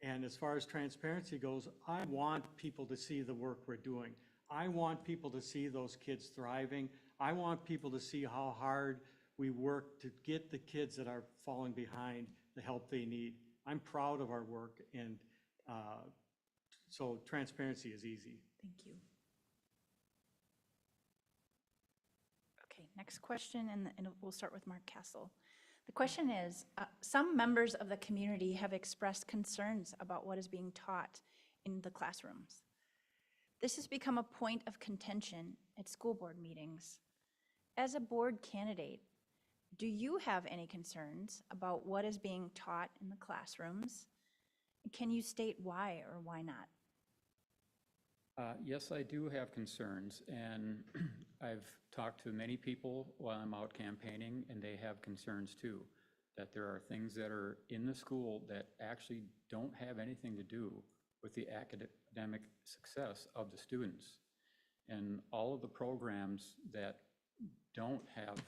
And as far as transparency goes, I want people to see the work we're doing. I want people to see those kids thriving. I want people to see how hard we work to get the kids that are falling behind the help they need. I'm proud of our work, and so transparency is easy. Thank you. Okay, next question, and we'll start with Mark Castle. The question is, some members of the community have expressed concerns about what is being taught in the classrooms. This has become a point of contention at school board meetings. As a board candidate, do you have any concerns about what is being taught in the classrooms? Can you state why or why not? Yes, I do have concerns, and I've talked to many people while I'm out campaigning, and they have concerns too, that there are things that are in the school that actually don't have anything to do with the academic success of the students. And all of the programs that don't have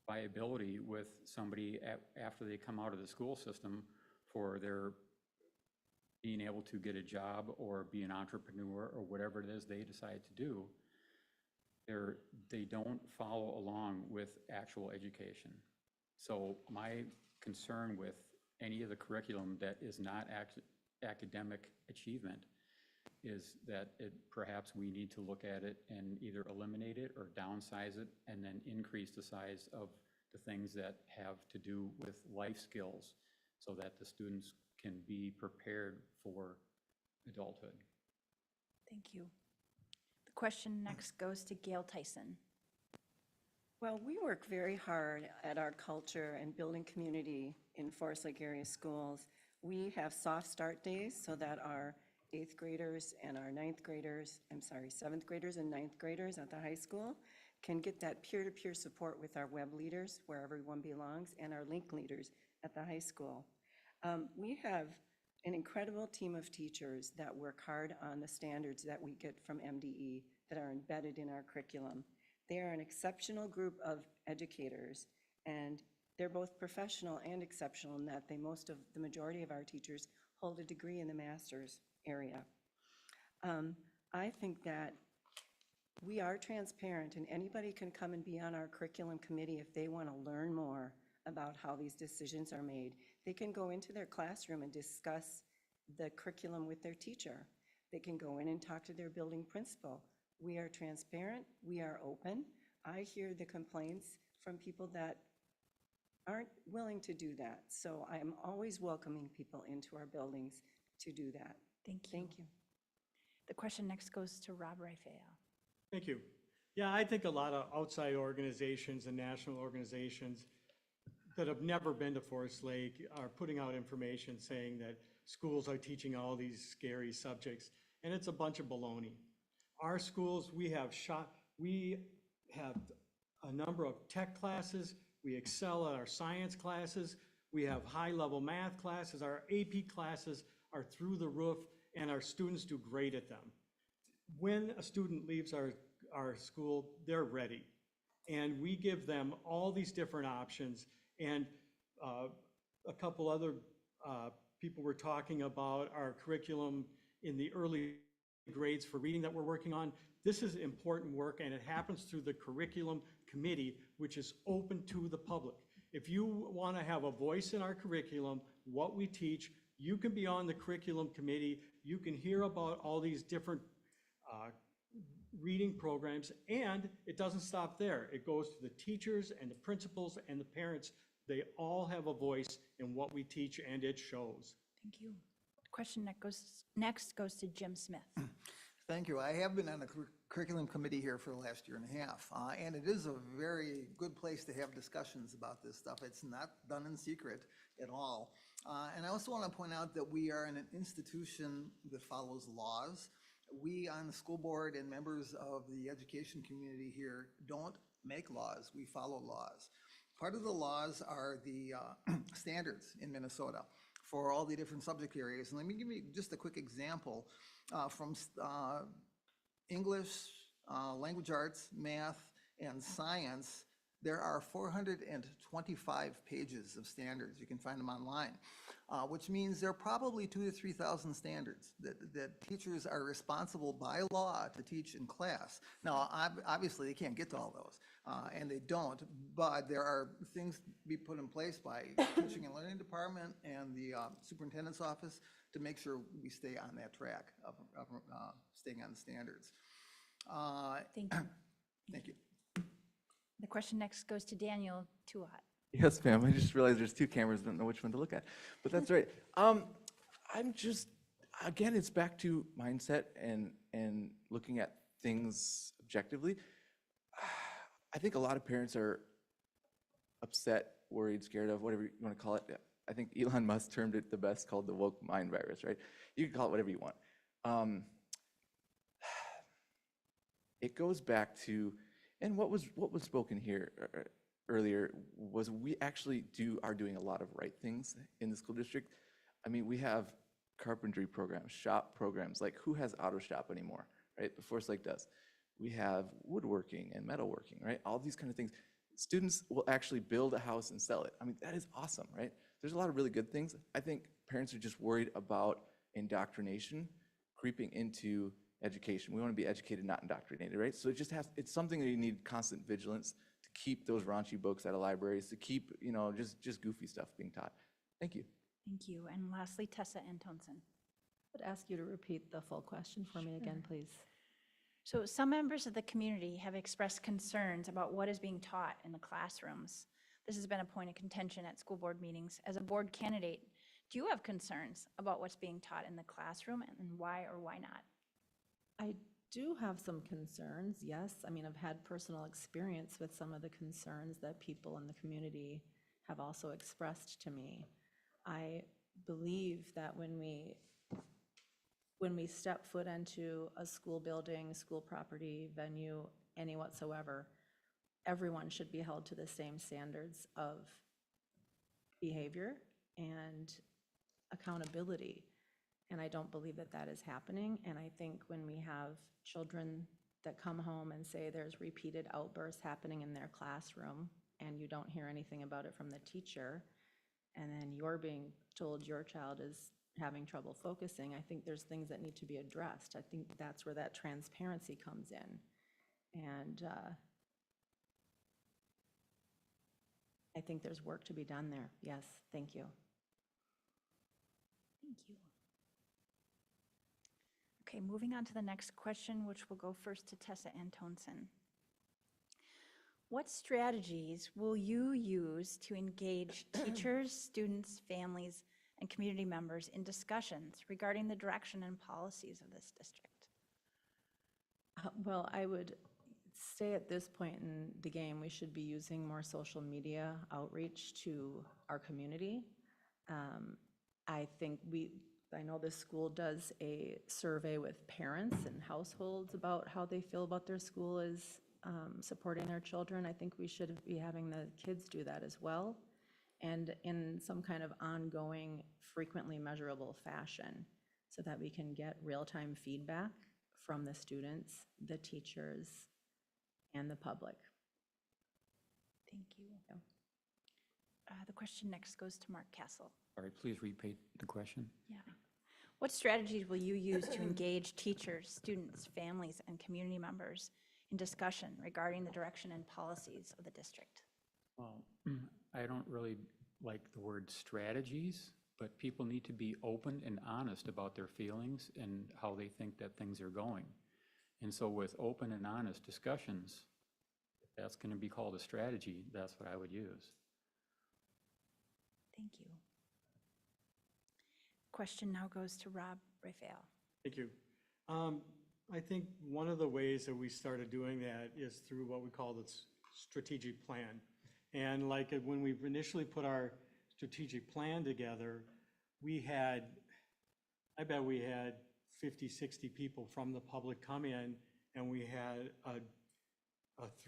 viability with somebody after they come out of the school system for their being able to get a job or be an entrepreneur or whatever it is they decide to do, they don't follow along with actual education. So my concern with any of the curriculum that is not academic achievement is that perhaps we need to look at it and either eliminate it or downsize it and then increase the size of the things that have to do with life skills so that the students can be prepared for adulthood. Thank you. The question next goes to Gail Tyson. Well, we work very hard at our culture and building community in Forest Lake area schools. We have soft start days so that our 8th graders and our 7th graders and 9th graders at the high school can get that peer-to-peer support with our web leaders, where everyone belongs, and our link leaders at the high school. We have an incredible team of teachers that work hard on the standards that we get from MDE that are embedded in our curriculum. They are an exceptional group of educators, and they're both professional and exceptional in that the majority of our teachers hold a degree in the master's area. I think that we are transparent, and anybody can come and be on our curriculum committee if they want to learn more about how these decisions are made. They can go into their classroom and discuss the curriculum with their teacher. They can go in and talk to their building principal. We are transparent, we are open. I hear the complaints from people that aren't willing to do that. So I am always welcoming people into our buildings to do that. Thank you. Thank you. The question next goes to Rob Raphael. Thank you. Yeah, I think a lot of outside organizations and national organizations that have never been to Forest Lake are putting out information saying that schools are teaching all these scary subjects, and it's a bunch of baloney. Our schools, we have a number of tech classes, we excel at our science classes, we have high-level math classes, our AP classes are through the roof, and our students do great at them. When a student leaves our school, they're ready. And we give them all these different options. And a couple other people were talking about our curriculum in the early grades for reading that we're working on. This is important work, and it happens through the curriculum committee, which is open to the public. If you want to have a voice in our curriculum, what we teach, you can be on the curriculum committee. You can hear about all these different reading programs, and it doesn't stop there. It goes to the teachers and the principals and the parents. They all have a voice in what we teach, and it shows. Thank you. The question next goes to Jim Smith. Thank you. I have been on the curriculum committee here for the last year and a half, and it is a very good place to have discussions about this stuff. It's not done in secret at all. And I also want to point out that we are in an institution that follows laws. We on the school board and members of the education community here don't make laws, we follow laws. Part of the laws are the standards in Minnesota for all the different subject areas. And let me give you just a quick example from English, language arts, math, and science. There are 425 pages of standards. You can find them online, which means there are probably 2,000 to 3,000 standards that teachers are responsible by law to teach in class. Now, obviously, they can't get to all those, and they don't, but there are things to be put in place by teaching and learning department and the superintendent's office to make sure we stay on that track of staying on the standards. Thank you. Thank you. The question next goes to Daniel Tuat. Yes, ma'am. I just realized there's two cameras, don't know which one to look at. But that's right. I'm just, again, it's back to mindset and looking at things objectively. I think a lot of parents are upset, worried, scared of, whatever you want to call it. I think Elon Musk termed it the best, called the woke mind virus, right? You can call it whatever you want. it goes back to, and what was spoken here earlier was we actually are doing a lot of right things in the school district. I mean, we have carpentry programs, shop programs, like who has auto shop anymore, right? But Forest Lake does. We have woodworking and metalworking, right? All these kind of things. Students will actually build a house and sell it. I mean, that is awesome, right? There's a lot of really good things. I think parents are just worried about indoctrination creeping into education. We want to be educated, not indoctrinated, right? So it's something that you need constant vigilance to keep those raunchy books out of libraries, to keep, just goofy stuff being taught. Thank you. Thank you. And lastly, Tessa Antonsen. Would ask you to repeat the full question for me again, please. So some members of the community have expressed concerns about what is being taught in the classrooms. This has been a point of contention at school board meetings. As a board candidate, do you have concerns about what's being taught in the classroom and why or why not? I do have some concerns, yes. I mean, I've had personal experience with some of the concerns that people in the community have also expressed to me. I believe that when we step foot into a school building, school property, venue, any whatsoever, everyone should be held to the same standards of behavior and accountability. And I don't believe that that is happening. And I think when we have children that come home and say there's repeated outbursts happening in their classroom and you don't hear anything about it from the teacher, and then you're being told your child is having trouble focusing, I think there's things that need to be addressed. I think that's where that transparency comes in. And I think there's work to be done there. Yes, thank you. Thank you. Okay, moving on to the next question, which will go first to Tessa Antonsen. What strategies will you use to engage teachers, students, families, and community members in discussions regarding the direction and policies of this district? Well, I would say at this point in the game, we should be using more social media outreach to our community. I know this school does a survey with parents and households about how they feel about their school is supporting their children. I think we should be having the kids do that as well, and in some kind of ongoing, frequently measurable fashion, so that we can get real-time feedback from the students, the teachers, and the public. Thank you. The question next goes to Mark Castle. Sorry, please repeat the question. Yeah. What strategies will you use to engage teachers, students, families, and community members in discussion regarding the direction and policies of the district? Well, I don't really like the word strategies, but people need to be open and honest about their feelings and how they think that things are going. And so with open and honest discussions, if that's going to be called a strategy, that's what I would use. Thank you. Question now goes to Rob Raphael. Thank you. I think one of the ways that we started doing that is through what we call the strategic plan. And like when we initially put our strategic plan together, I bet we had 50, 60 people from the public come in, and we had a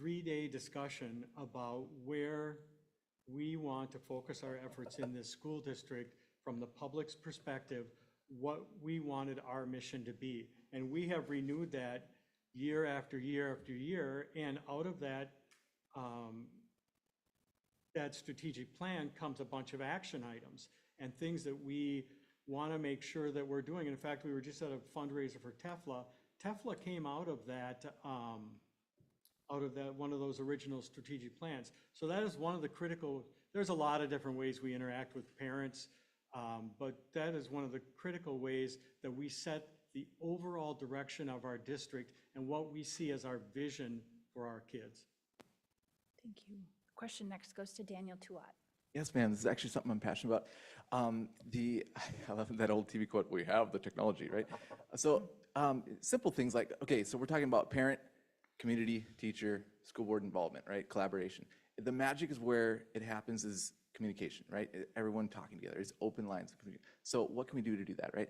3-day discussion about where we want to focus our efforts in this school district from the public's perspective, what we wanted our mission to be. And we have renewed that year after year after year, and out of that, that strategic plan comes a bunch of action items and things that we want to make sure that we're doing. And in fact, we were just at a fundraiser for TEFLA. TEFLA came out of that one of those original strategic plans. So that is one of the critical, there's a lot of different ways we interact with parents, but that is one of the critical ways that we set the overall direction of our district and what we see as our vision for our kids. Thank you. Question next goes to Daniel Tuat. Yes, ma'am, this is actually something I'm passionate about. I love that old TV quote, we have the technology, right? So simple things like, okay, so we're talking about parent, community, teacher, school board involvement, right? Collaboration. The magic is where it happens is communication, right? Everyone talking together. It's open lines of communication. So what can we do to do that, right?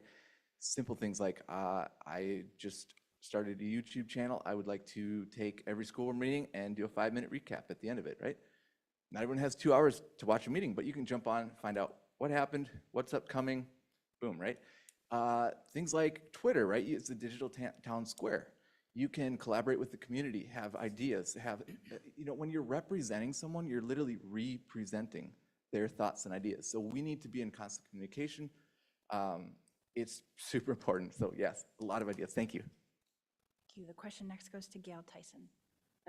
Simple things like I just started a YouTube channel. I would like to take every school board meeting and do a 5-minute recap at the end of it, right? Not everyone has 2 hours to watch a meeting, but you can jump on, find out what happened, what's upcoming, boom, right? Things like Twitter, right? It's a digital town square. You can collaborate with the community, have ideas, when you're representing someone, you're literally representing their thoughts and ideas. So we need to be in constant communication. It's super important. So yes, a lot of ideas. Thank you. Thank you. The question next goes to Gail Tyson.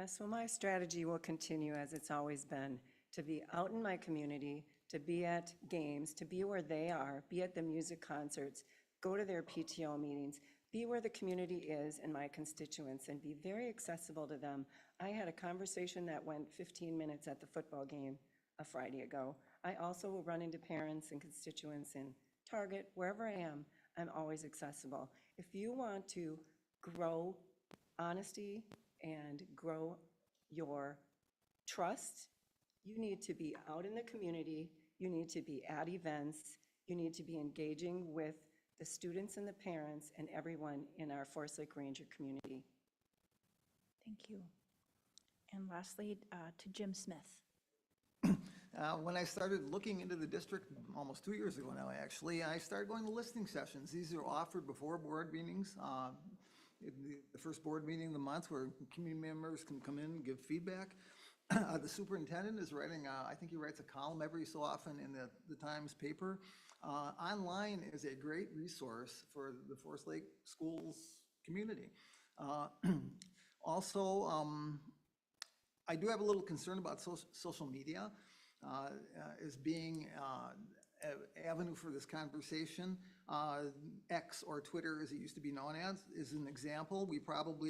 So my strategy will continue as it's always been, to be out in my community, to be at games, to be where they are, be at the music concerts, go to their PTO meetings, be where the community is and my constituents, and be very accessible to them. I had a conversation that went 15 minutes at the football game a Friday ago. I also will run into parents and constituents in Target, wherever I am, I'm always accessible. If you want to grow honesty and grow your trust, you need to be out in the community, you need to be at events, you need to be engaging with the students and the parents and everyone in our Forest Lake Ranger community. Thank you. And lastly, to Jim Smith. When I started looking into the district almost 2 years ago now, actually, I started going to listening sessions. These are offered before board meetings. The first board meeting of the month where community members can come in and give feedback. The superintendent is writing, I think he writes a column every so often in the Times paper. Online is a great resource for the Forest Lake Schools community. Also, I do have a little concern about social media as being an avenue for this conversation. X, or Twitter as it used to be known as, is an example.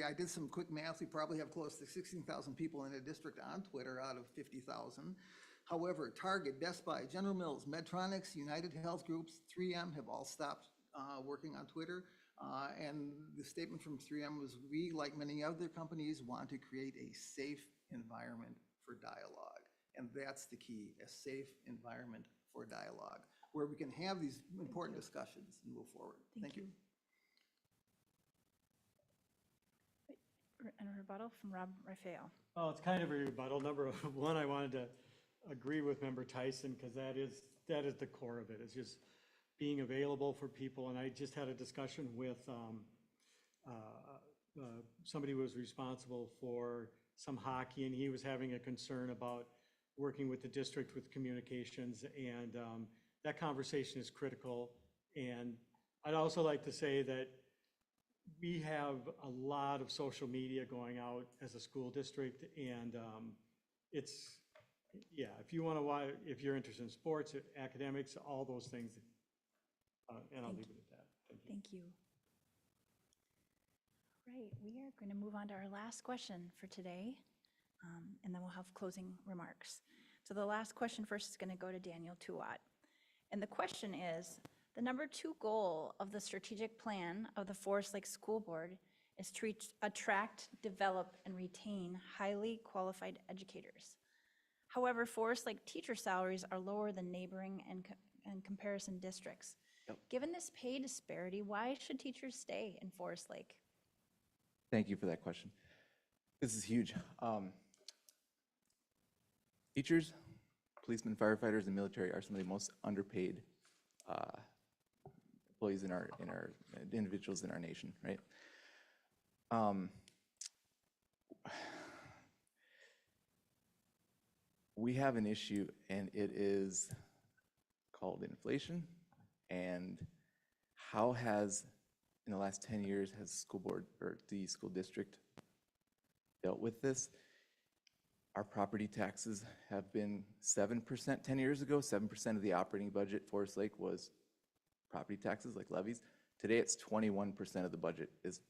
I did some quick math, we probably have close to 16,000 people in a district on Twitter out of 50,000. However, Target, Best Buy, General Mills, Medtronics, United Health Groups, 3M have all stopped working on Twitter. And the statement from 3M was, we, like many other companies, want to create a safe environment for dialogue. And that's the key, a safe environment for dialogue, where we can have these important discussions and move forward. Thank you. And a rebuttal from Rob Raphael. Well, it's kind of a rebuttal. Number one, I wanted to agree with Member Tyson, because that is the core of it. It's just being available for people. And I just had a discussion with somebody who was responsible for some hockey, and he was having a concern about working with the district with communications, and that conversation is critical. And I'd also like to say that we have a lot of social media going out as a school district, and it's, yeah, if you want to, if you're interested in sports, academics, all those things, and I'll leave it at that. Thank you. Thank you. Right, we are going to move on to our last question for today, and then we'll have closing remarks. So the last question first is going to go to Daniel Tuat. And the question is, the number 2 goal of the strategic plan of the Forest Lake School Board is to attract, develop, and retain highly qualified educators. However, Forest Lake teacher salaries are lower than neighboring and comparison districts. Yep. Given this pay disparity, why should teachers stay in Forest Lake? Thank you for that question. This is huge. Teachers, policemen, firefighters, and military are some of the most underpaid employees in our individuals in our nation, right? We have an issue, and it is called inflation. And how has, in the last 10 years, has the school board or the school district dealt with this? Our property taxes have been 7%. 10 years ago, 7% of the operating budget Forest Lake was property taxes, like levies. Today, it's 21% of the budget is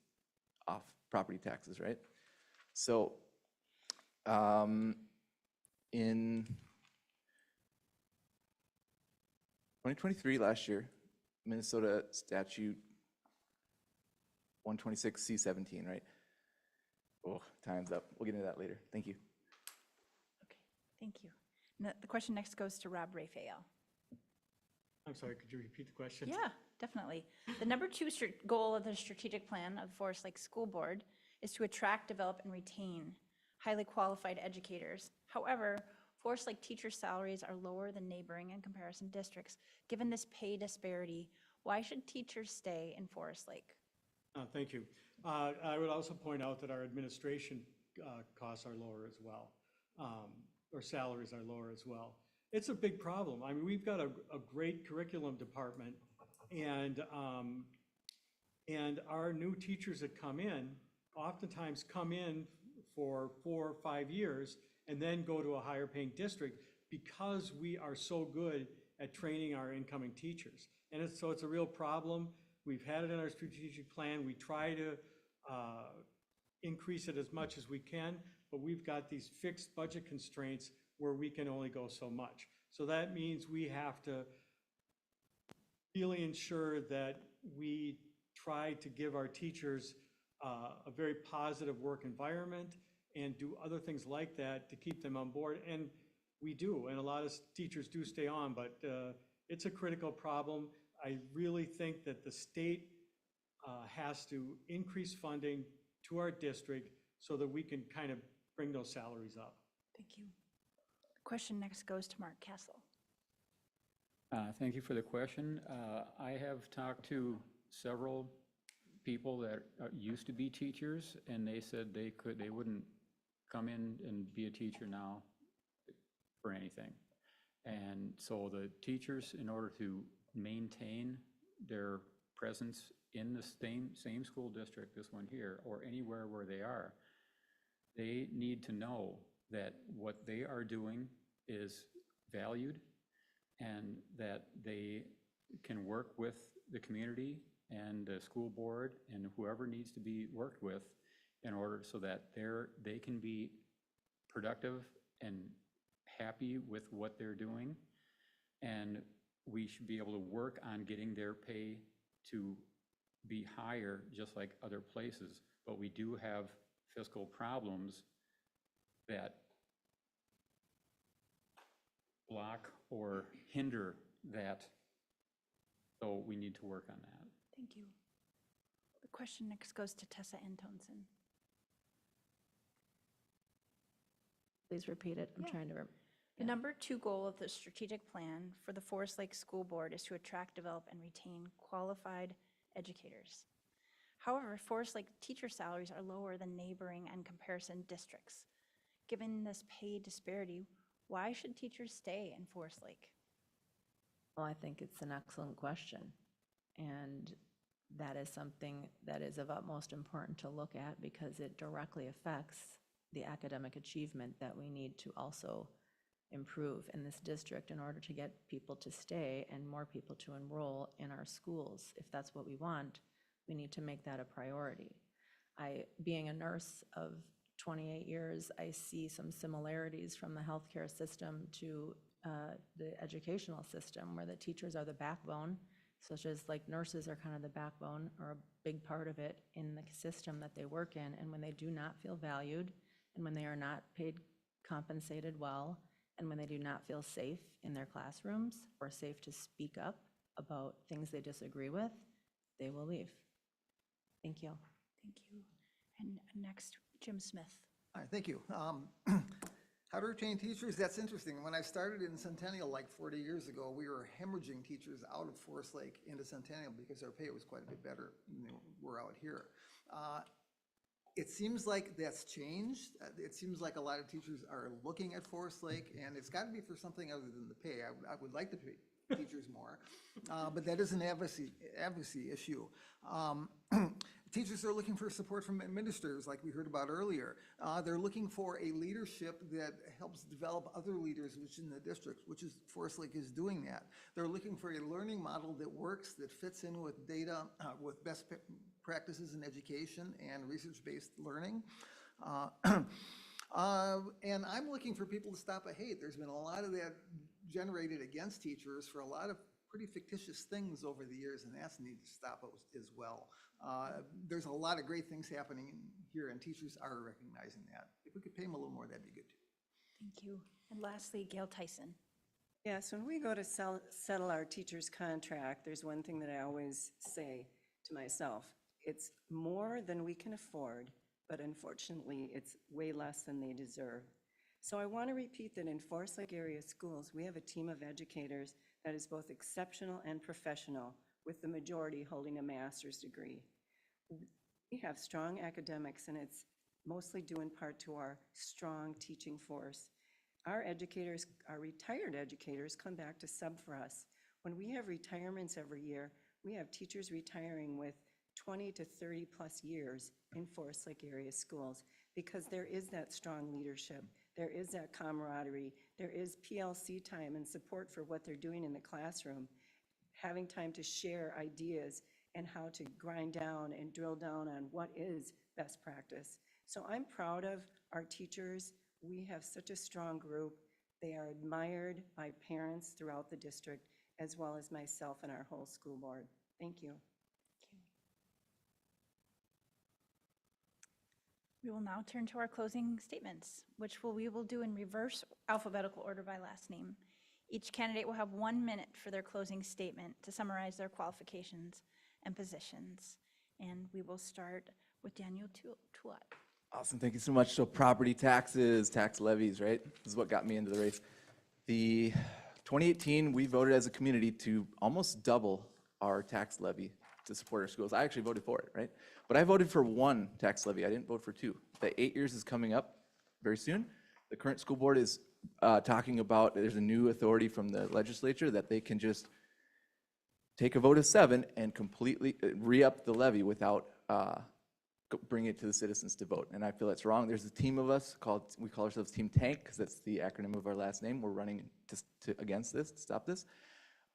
off property taxes, right? So in 2023, last year, Minnesota statute 126C17, right? Oh, time's up. We'll get into that later. Thank you. Okay, thank you. And the question next goes to Rob Raphael. I'm sorry, could you repeat the question? Yeah, definitely. The number two goal of the strategic plan of Forest Lake School Board is to attract, develop, and retain highly qualified educators. However, Forest Lake teacher salaries are lower than neighboring and comparison districts. Given this pay disparity, why should teachers stay in Forest Lake? Thank you. I would also point out that our administration costs are lower as well, or salaries are lower as well. It's a big problem. I mean, we've got a great curriculum department, and our new teachers that come in oftentimes come in for 4 or 5 years and then go to a higher paying district because we are so good at training our incoming teachers. And so it's a real problem. We've had it in our strategic plan. We try to increase it as much as we can, but we've got these fixed budget constraints where we can only go so much. So that means we have to really ensure that we try to give our teachers a very positive work environment and do other things like that to keep them on board. And we do, and a lot of teachers do stay on, but it's a critical problem. I really think that the state has to increase funding to our district so that we can kind of bring those salaries up. Thank you. The question next goes to Mark Castle. Thank you for the question. I have talked to several people that used to be teachers, and they said they wouldn't come in and be a teacher now for anything. And so the teachers, in order to maintain their presence in the same school district, this one here, or anywhere where they are, they need to know that what they are doing is valued and that they can work with the community and the school board and whoever needs to be worked with in order so that they can be productive and happy with what they're doing. And we should be able to work on getting their pay to be higher, just like other places. But we do have fiscal problems that block or hinder that. So we need to work on that. Thank you. The question next goes to Tessa Antonsen. Please repeat it. I'm Yeah. trying to The number two goal of the strategic plan for the Forest Lake School Board is to attract, develop, and retain qualified educators. However, Forest Lake teacher salaries are lower than neighboring and comparison districts. Given this pay disparity, why should teachers stay in Forest Lake? Well, I think it's an excellent question. And that is something that is of utmost importance to look at because it directly affects the academic achievement that we need to also improve in this district in order to get people to stay and more people to enroll in our schools. If that's what we want, we need to make that a priority. Being a nurse of 28 years, I see some similarities from the healthcare system to the educational system where the teachers are the backbone, such as like nurses are kind of the backbone or a big part of it in the system that they work in. And when they do not feel valued and when they are not paid, compensated well, and when they do not feel safe in their classrooms or safe to speak up about things they disagree with, they will leave. Thank you. Thank you. And next, Jim Smith. All right, thank you. How to retain teachers, that's interesting. When I started in Centennial like 40 years ago, we were hemorrhaging teachers out of Forest Lake into Centennial because their pay was quite a bit better than they were out here. It seems like that's changed. It seems like a lot of teachers are looking at Forest Lake, and it's got to be for something other than the pay. I would like to pay teachers more, but that is an advocacy issue. Teachers are looking for support from administrators, like we heard about earlier. They're looking for a leadership that helps develop other leaders within the district, which is Forest Lake is doing that. They're looking for a learning model that works, that fits in with data, with best practices in education and research-based learning. And I'm looking for people to stop a hate. There's been a lot of that generated against teachers for a lot of pretty fictitious things over the years, and that's needed to stop as well. There's a lot of great things happening here, and teachers are recognizing that. If we could pay them a little more, that'd be good too. Thank you. And lastly, Gail Tyson. Yes, when we go to settle our teacher's contract, there's one thing that I always say to myself. It's more than we can afford, but unfortunately, it's way less than they deserve. So I want to repeat that in Forest Lake area schools, we have a team of educators that is both exceptional and professional, with the majority holding a master's degree. We have strong academics, and it's mostly due in part to our strong teaching force. Our educators, our retired educators, come back to sub for us. When we have retirements every year, we have teachers retiring with 20 to 30 plus years in Forest Lake area schools, because there is that strong leadership, there is that camaraderie, there is PLC time and support for what they're doing in the classroom, having time to share ideas and how to grind down and drill down on what is best practice. So I'm proud of our teachers. We have such a strong group. They are admired by parents throughout the district, as well as myself and our whole school board. Thank you. We will now turn to our closing statements, which we will do in reverse alphabetical order by last name. Each candidate will have 1 minute for their closing statement to summarize their qualifications and positions. And we will start with Daniel Tuat. Awesome, thank you so much. So property taxes, tax levies, right? This is what got me into the race. The 2018, we voted as a community to almost double our tax levy to support our schools. I actually voted for it, right? But I voted for 1 tax levy. I didn't vote for 2. The 8 years is coming up very soon. The current school board is talking about, there's a new authority from the legislature that they can just take a vote of 7 and completely re-up the levy without bring it to the citizens to vote. And I feel that's wrong. There's a team of us we call ourselves Team Tank, because that's the acronym of our last name. We're running against this, to stop this,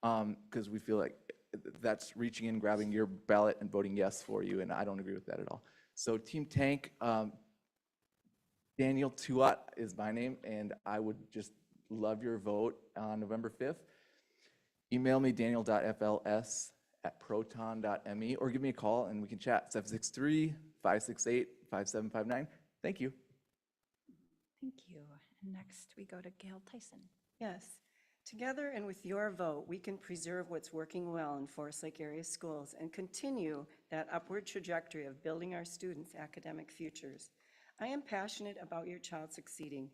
because we feel like that's reaching in, grabbing your ballot and voting yes for you, and I don't agree with that at all. So Team Tank, Daniel Tuat is my name, and I would just love your vote on November 5th. Email me daniel.fls@proton.me, or give me a call and we can chat. 763-568-5759. Thank you. Thank you. And next, we go to Gail Tyson. Yes. Together and with your vote, we can preserve what's working well in Forest Lake area schools and continue that upward trajectory of building our students' academic futures. I am passionate about your child succeeding.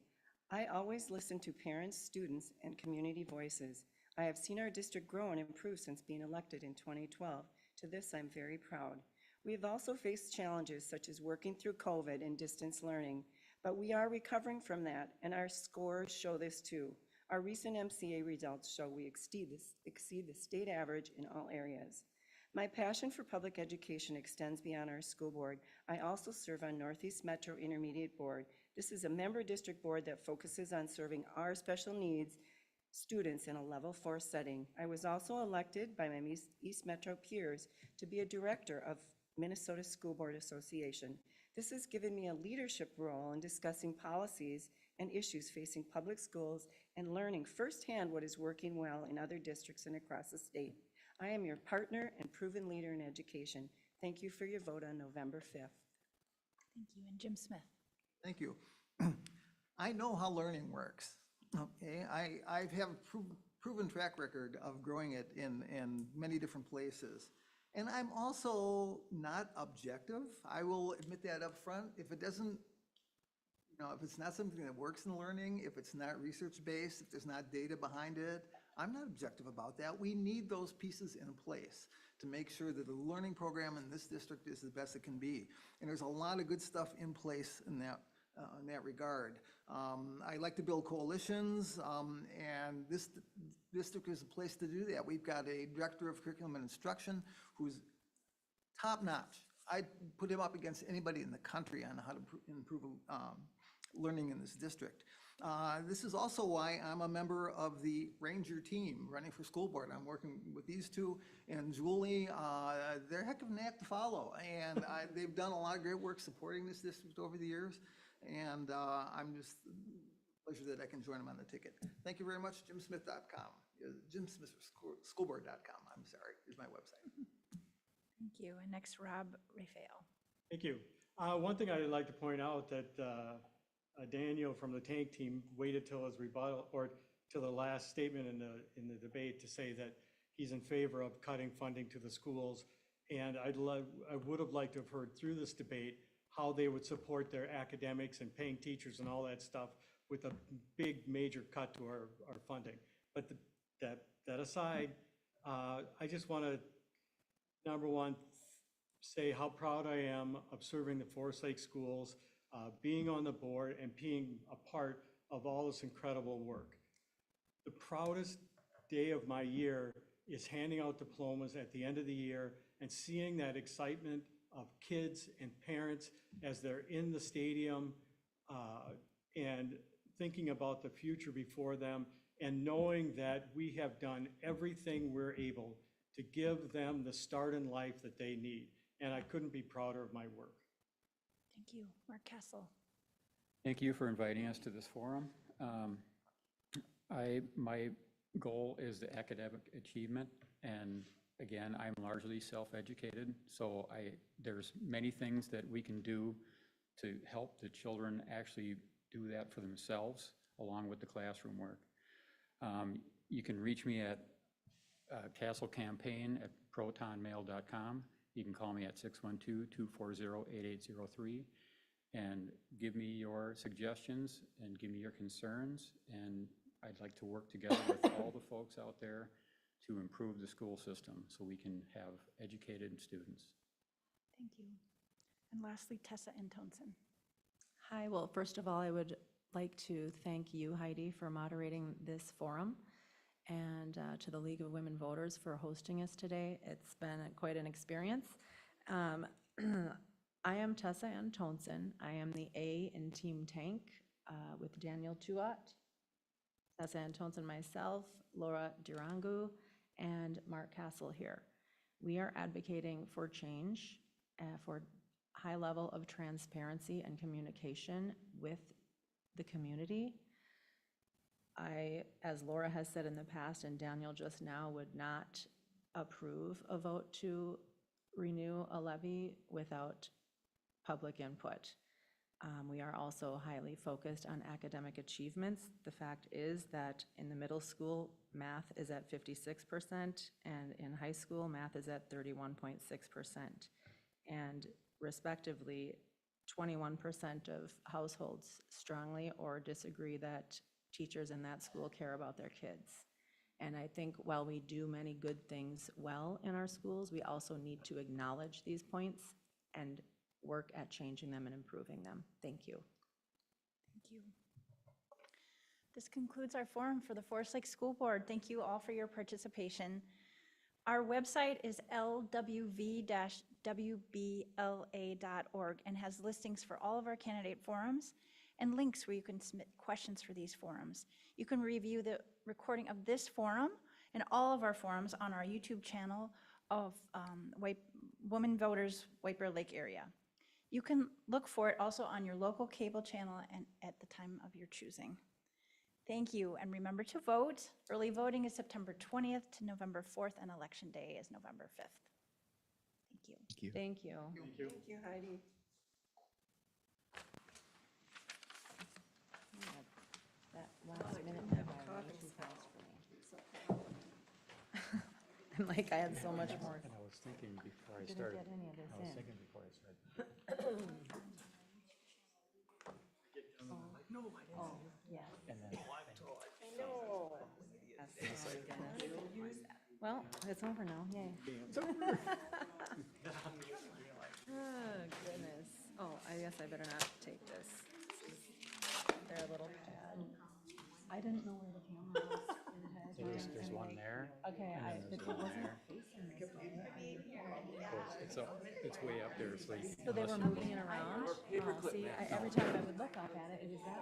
I always listen to parents, students, and community voices. I have seen our district grow and improve since being elected in 2012. To this, I'm very proud. We have also faced challenges such as working through COVID and distance learning, but we are recovering from that, and our scores show this too. Our recent MCA results show we exceed the state average in all areas. My passion for public education extends beyond our school board. I also serve on Northeast Metro Intermediate Board. This is a member district board that focuses on serving our special needs students in a level 4 setting. I was also elected by my East Metro peers to be a director of Minnesota School Board Association. This has given me a leadership role in discussing policies and issues facing public schools and learning firsthand what is working well in other districts and across the state. I am your partner and proven leader in education. Thank you for your vote on November 5th. Thank you. And Jim Smith. Thank you. I know how learning works. Okay, I have a proven track record of growing it in many different places. And I'm also not objective. I will admit that up front. If it doesn't, if it's not something that works in learning, if it's not research-based, if there's not data behind it, I'm not objective about that. We need those pieces in place to make sure that the learning program in this district is the best it can be. And there's a lot of good stuff in place in that regard. I like to build coalitions, and this district is a place to do that. We've got a director of curriculum and instruction who's top-notch. I'd put him up against anybody in the country on how to improve learning in this district. This is also why I'm a member of the Ranger team running for school board. I'm working with these two, and Julie, they're a heck of an act to follow, and they've done a lot of great work supporting this district over the years, and I'm just pleasure that I can join them on the ticket. Thank you very much. JimSmith.com, JimSmithSchoolboard.com, I'm sorry, is my website. Thank you. And next, Rob Raphael. Thank you. One thing I'd like to point out that Daniel from the Tank team waited till his rebuttal, or to the last statement in the debate to say that he's in favor of cutting funding to the schools. And I would have liked to have heard through this debate how they would support their academics and paying teachers and all that stuff with a big major cut to our funding. But that aside, I just want to, number one, say how proud I am of serving the Forest Lake Schools, being on the board and being a part of all this incredible work. The proudest day of my year is handing out diplomas at the end of the year and seeing that excitement of kids and parents as they're in the stadium and thinking about the future before them, and knowing that we have done everything we're able to give them the start in life that they need. And I couldn't be prouder of my work. Thank you. Mark Castle. Thank you for inviting us to this forum. My goal is the academic achievement, and again, I'm largely self-educated, so there's many things that we can do to help the children actually do that for themselves, along with the classroom work. You can reach me at castlecampaign@protonmail.com. You can call me at 612-240-8803 and give me your suggestions and give me your concerns. And I'd like to work together with all the folks out there to improve the school system so we can have educated students. Thank you. And lastly, Tessa Antonsen. Hi, well, first of all, I would like to thank you, Heidi, for moderating this forum, and to the League of Women Voters for hosting us today. It's been quite an experience. I am Tessa Antonsen. I am the A in Team Tank with Daniel Tuat, Tessa Antonsen, myself, Laura Durangu, and Mark Castle here. We are advocating for change, for high level of transparency and communication with the community. I, as Laura has said in the past, and Daniel just now, would not approve a vote to renew a levy without public input. We are also highly focused on academic achievements. The fact is that in the middle school, math is at 56%, and in high school, math is at 31.6%. And respectively, 21% of households strongly or disagree that teachers in that school care about their kids. And I think while we do many good things well in our schools, we also need to acknowledge these points and work at changing them and improving them. Thank you. Thank you. This concludes our forum for the Forest Lake School Board. Thank you all for your participation. Our website is lwv-wbla.org and has listings for all of our candidate forums and links where you can submit questions for these forums. You can review the recording of this forum and all of our forums on our YouTube channel of Women Voters White Bear Lake area. You can look for it also on your local cable channel and at the time of your choosing. Thank you, and remember to vote. Early voting is September 20th to November 4th, and Election Day is November 5th. Thank you. Thank you. Thank you. Thank you, Heidi. That last minute went by way too fast for me. I'm like, I had so much more. And I was thinking before I Didn't started. get any of this I was in. thinking before I started. Oh, yeah. And then Well, it's over now, yay. Oh, goodness. Oh, I guess I better not take this. Their little pad. I didn't know where the camera was. there's one there. Okay, and then the there's kid one wasn't there. facing this way. It's way up there, so you. So they were moving it around? Oh, see, every time I would look up at it, it was that